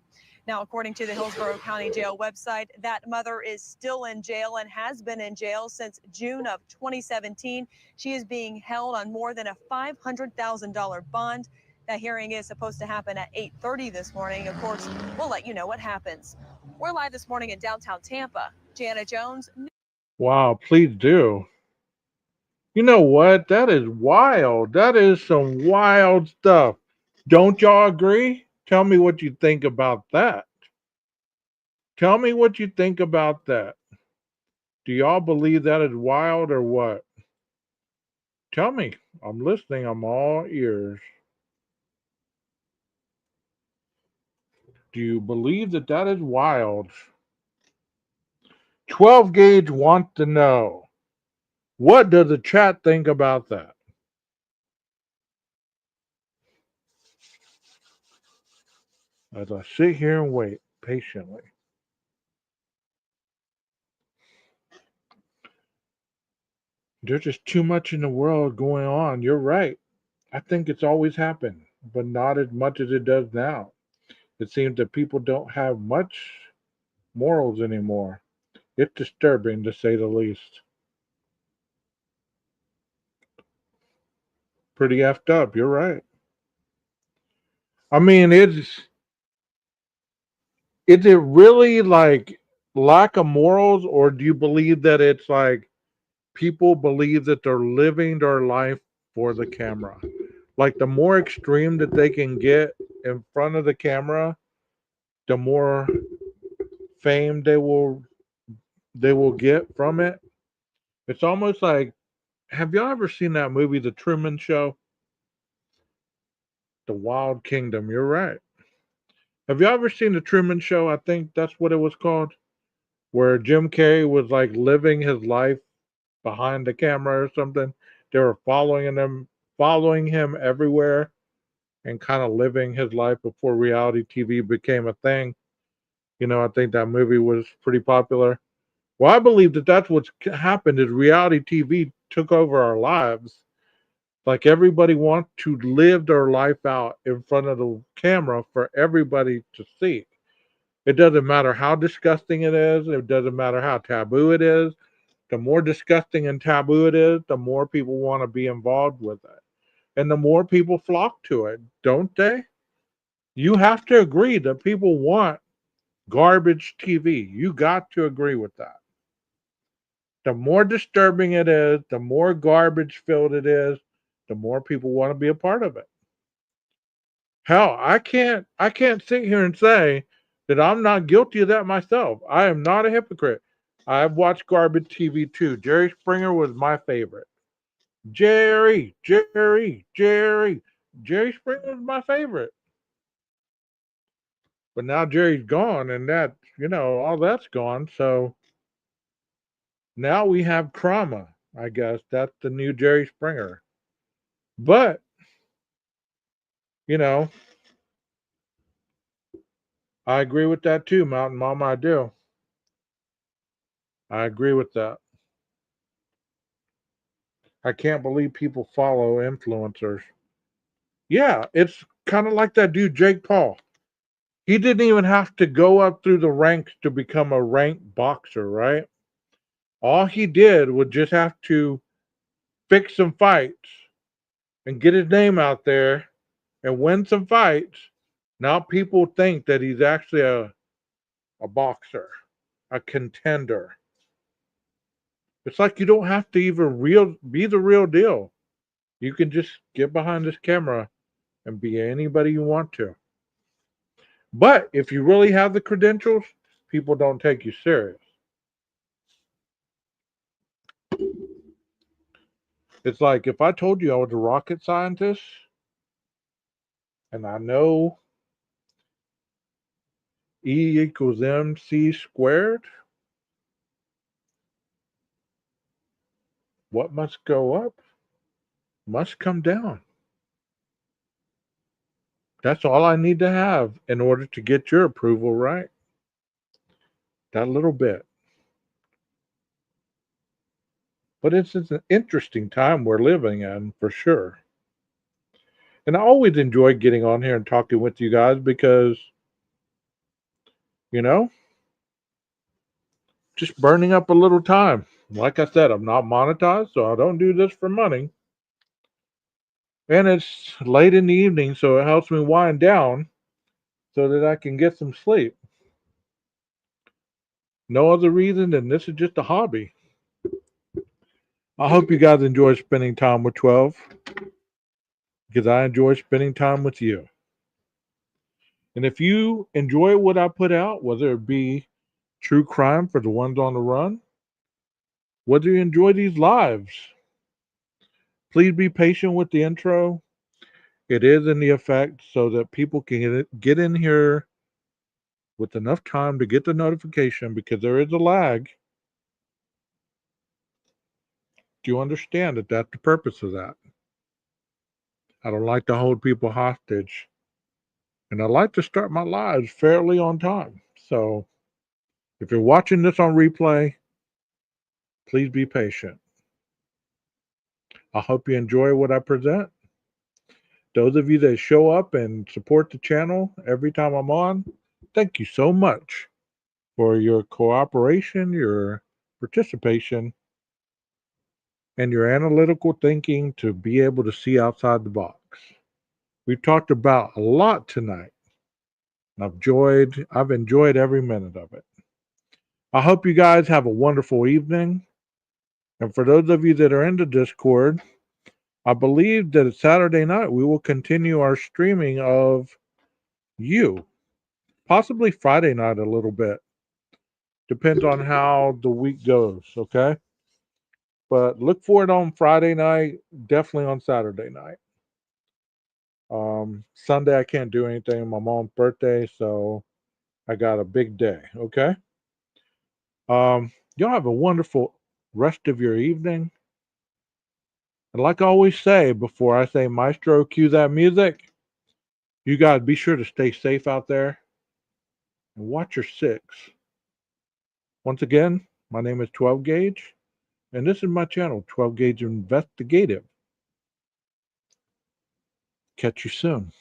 Now, according to the Hillsborough County Jail website, that mother is still in jail and has been in jail since June of 2017. She is being held on more than a $500,000 bond. That hearing is supposed to happen at 8:30 this morning. Of course, we'll let you know what happens. We're live this morning in downtown Tampa. Jana Jones. Wow, please do. You know what? That is wild. That is some wild stuff. Don't y'all agree? Tell me what you think about that. Tell me what you think about that. Do y'all believe that is wild or what? Tell me. I'm listening. I'm all ears. Do you believe that that is wild? 12 Gauge wants to know. What does the chat think about that? As I sit here and wait patiently. There's just too much in the world going on. You're right. I think it's always happened, but not as much as it does now. It seems that people don't have much morals anymore. It's disturbing to say the least. Pretty effed up. You're right. I mean, is it really like lack of morals, or do you believe that it's like people believe that they're living their life for the camera? Like the more extreme that they can get in front of the camera, the more fame they will get from it. It's almost like, have y'all ever seen that movie, The Truman Show? The Wild Kingdom. You're right. Have you ever seen The Truman Show? I think that's what it was called, where Jim Carrey was like living his life behind the camera or something. They were following him everywhere, and kind of living his life before reality TV became a thing. I think that movie was pretty popular. Well, I believe that that's what's happened is reality TV took over our lives. Like everybody wants to live their life out in front of the camera for everybody to see. It doesn't matter how disgusting it is. It doesn't matter how taboo it is. The more disgusting and taboo it is, the more people want to be involved with it. And the more people flock to it, don't they? You have to agree that people want garbage TV. You got to agree with that. The more disturbing it is, the more garbage filled it is, the more people want to be a part of it. Hell, I can't sit here and say that I'm not guilty of that myself. I am not a hypocrite. I've watched garbage TV too. Jerry Springer was my favorite. Jerry, Jerry, Jerry. Jerry Springer was my favorite. But now Jerry's gone and all that's gone. So now we have Trauma, I guess. That's the new Jerry Springer. But, you know, I agree with that too, Mountain Mama. I do. I agree with that. I can't believe people follow influencers. Yeah, it's kind of like that dude, Jake Paul. He didn't even have to go up through the ranks to become a ranked boxer, right? All he did was just have to fix some fights and get his name out there and win some fights. Now people think that he's actually a boxer, a contender. It's like you don't have to even be the real deal. You can just get behind this camera and be anybody you want to. But if you really have the credentials, people don't take you serious. It's like if I told you I was a rocket scientist and I know E equals MC squared, what must go up must come down. That's all I need to have in order to get your approval, right? That little bit. But it's an interesting time we're living in for sure. And I always enjoy getting on here and talking with you guys because, you know, just burning up a little time. Like I said, I'm not monetized, so I don't do this for money. And it's late in the evening, so it helps me wind down so that I can get some sleep. No other reason than this is just a hobby. I hope you guys enjoy spending time with 12 because I enjoy spending time with you. And if you enjoy what I put out, whether it be true crime for the ones on the run, whether you enjoy these lives, please be patient with the intro. It is in the effect so that people can get in here with enough time to get the notification because there is a lag. Do you understand that that's the purpose of that? I don't like to hold people hostage. And I like to start my lives fairly on time. So if you're watching this on replay, please be patient. I hope you enjoy what I present. Those of you that show up and support the channel every time I'm on, thank you so much for your cooperation, your participation, and your analytical thinking to be able to see outside the box. We've talked about a lot tonight. I've enjoyed every minute of it. I hope you guys have a wonderful evening. And for those of you that are in the Discord, I believe that Saturday night we will continue our streaming of you. Possibly Friday night a little bit. Depends on how the week goes, okay? But look for it on Friday night, definitely on Saturday night. Sunday I can't do anything. My mom's birthday, so I got a big day, okay? Y'all have a wonderful rest of your evening. And like I always say before I say Maestro, cue that music, you guys be sure to stay safe out there and watch your six. Once again, my name is 12 Gauge, and this is my channel, 12 Gauge Investigative. Catch you soon.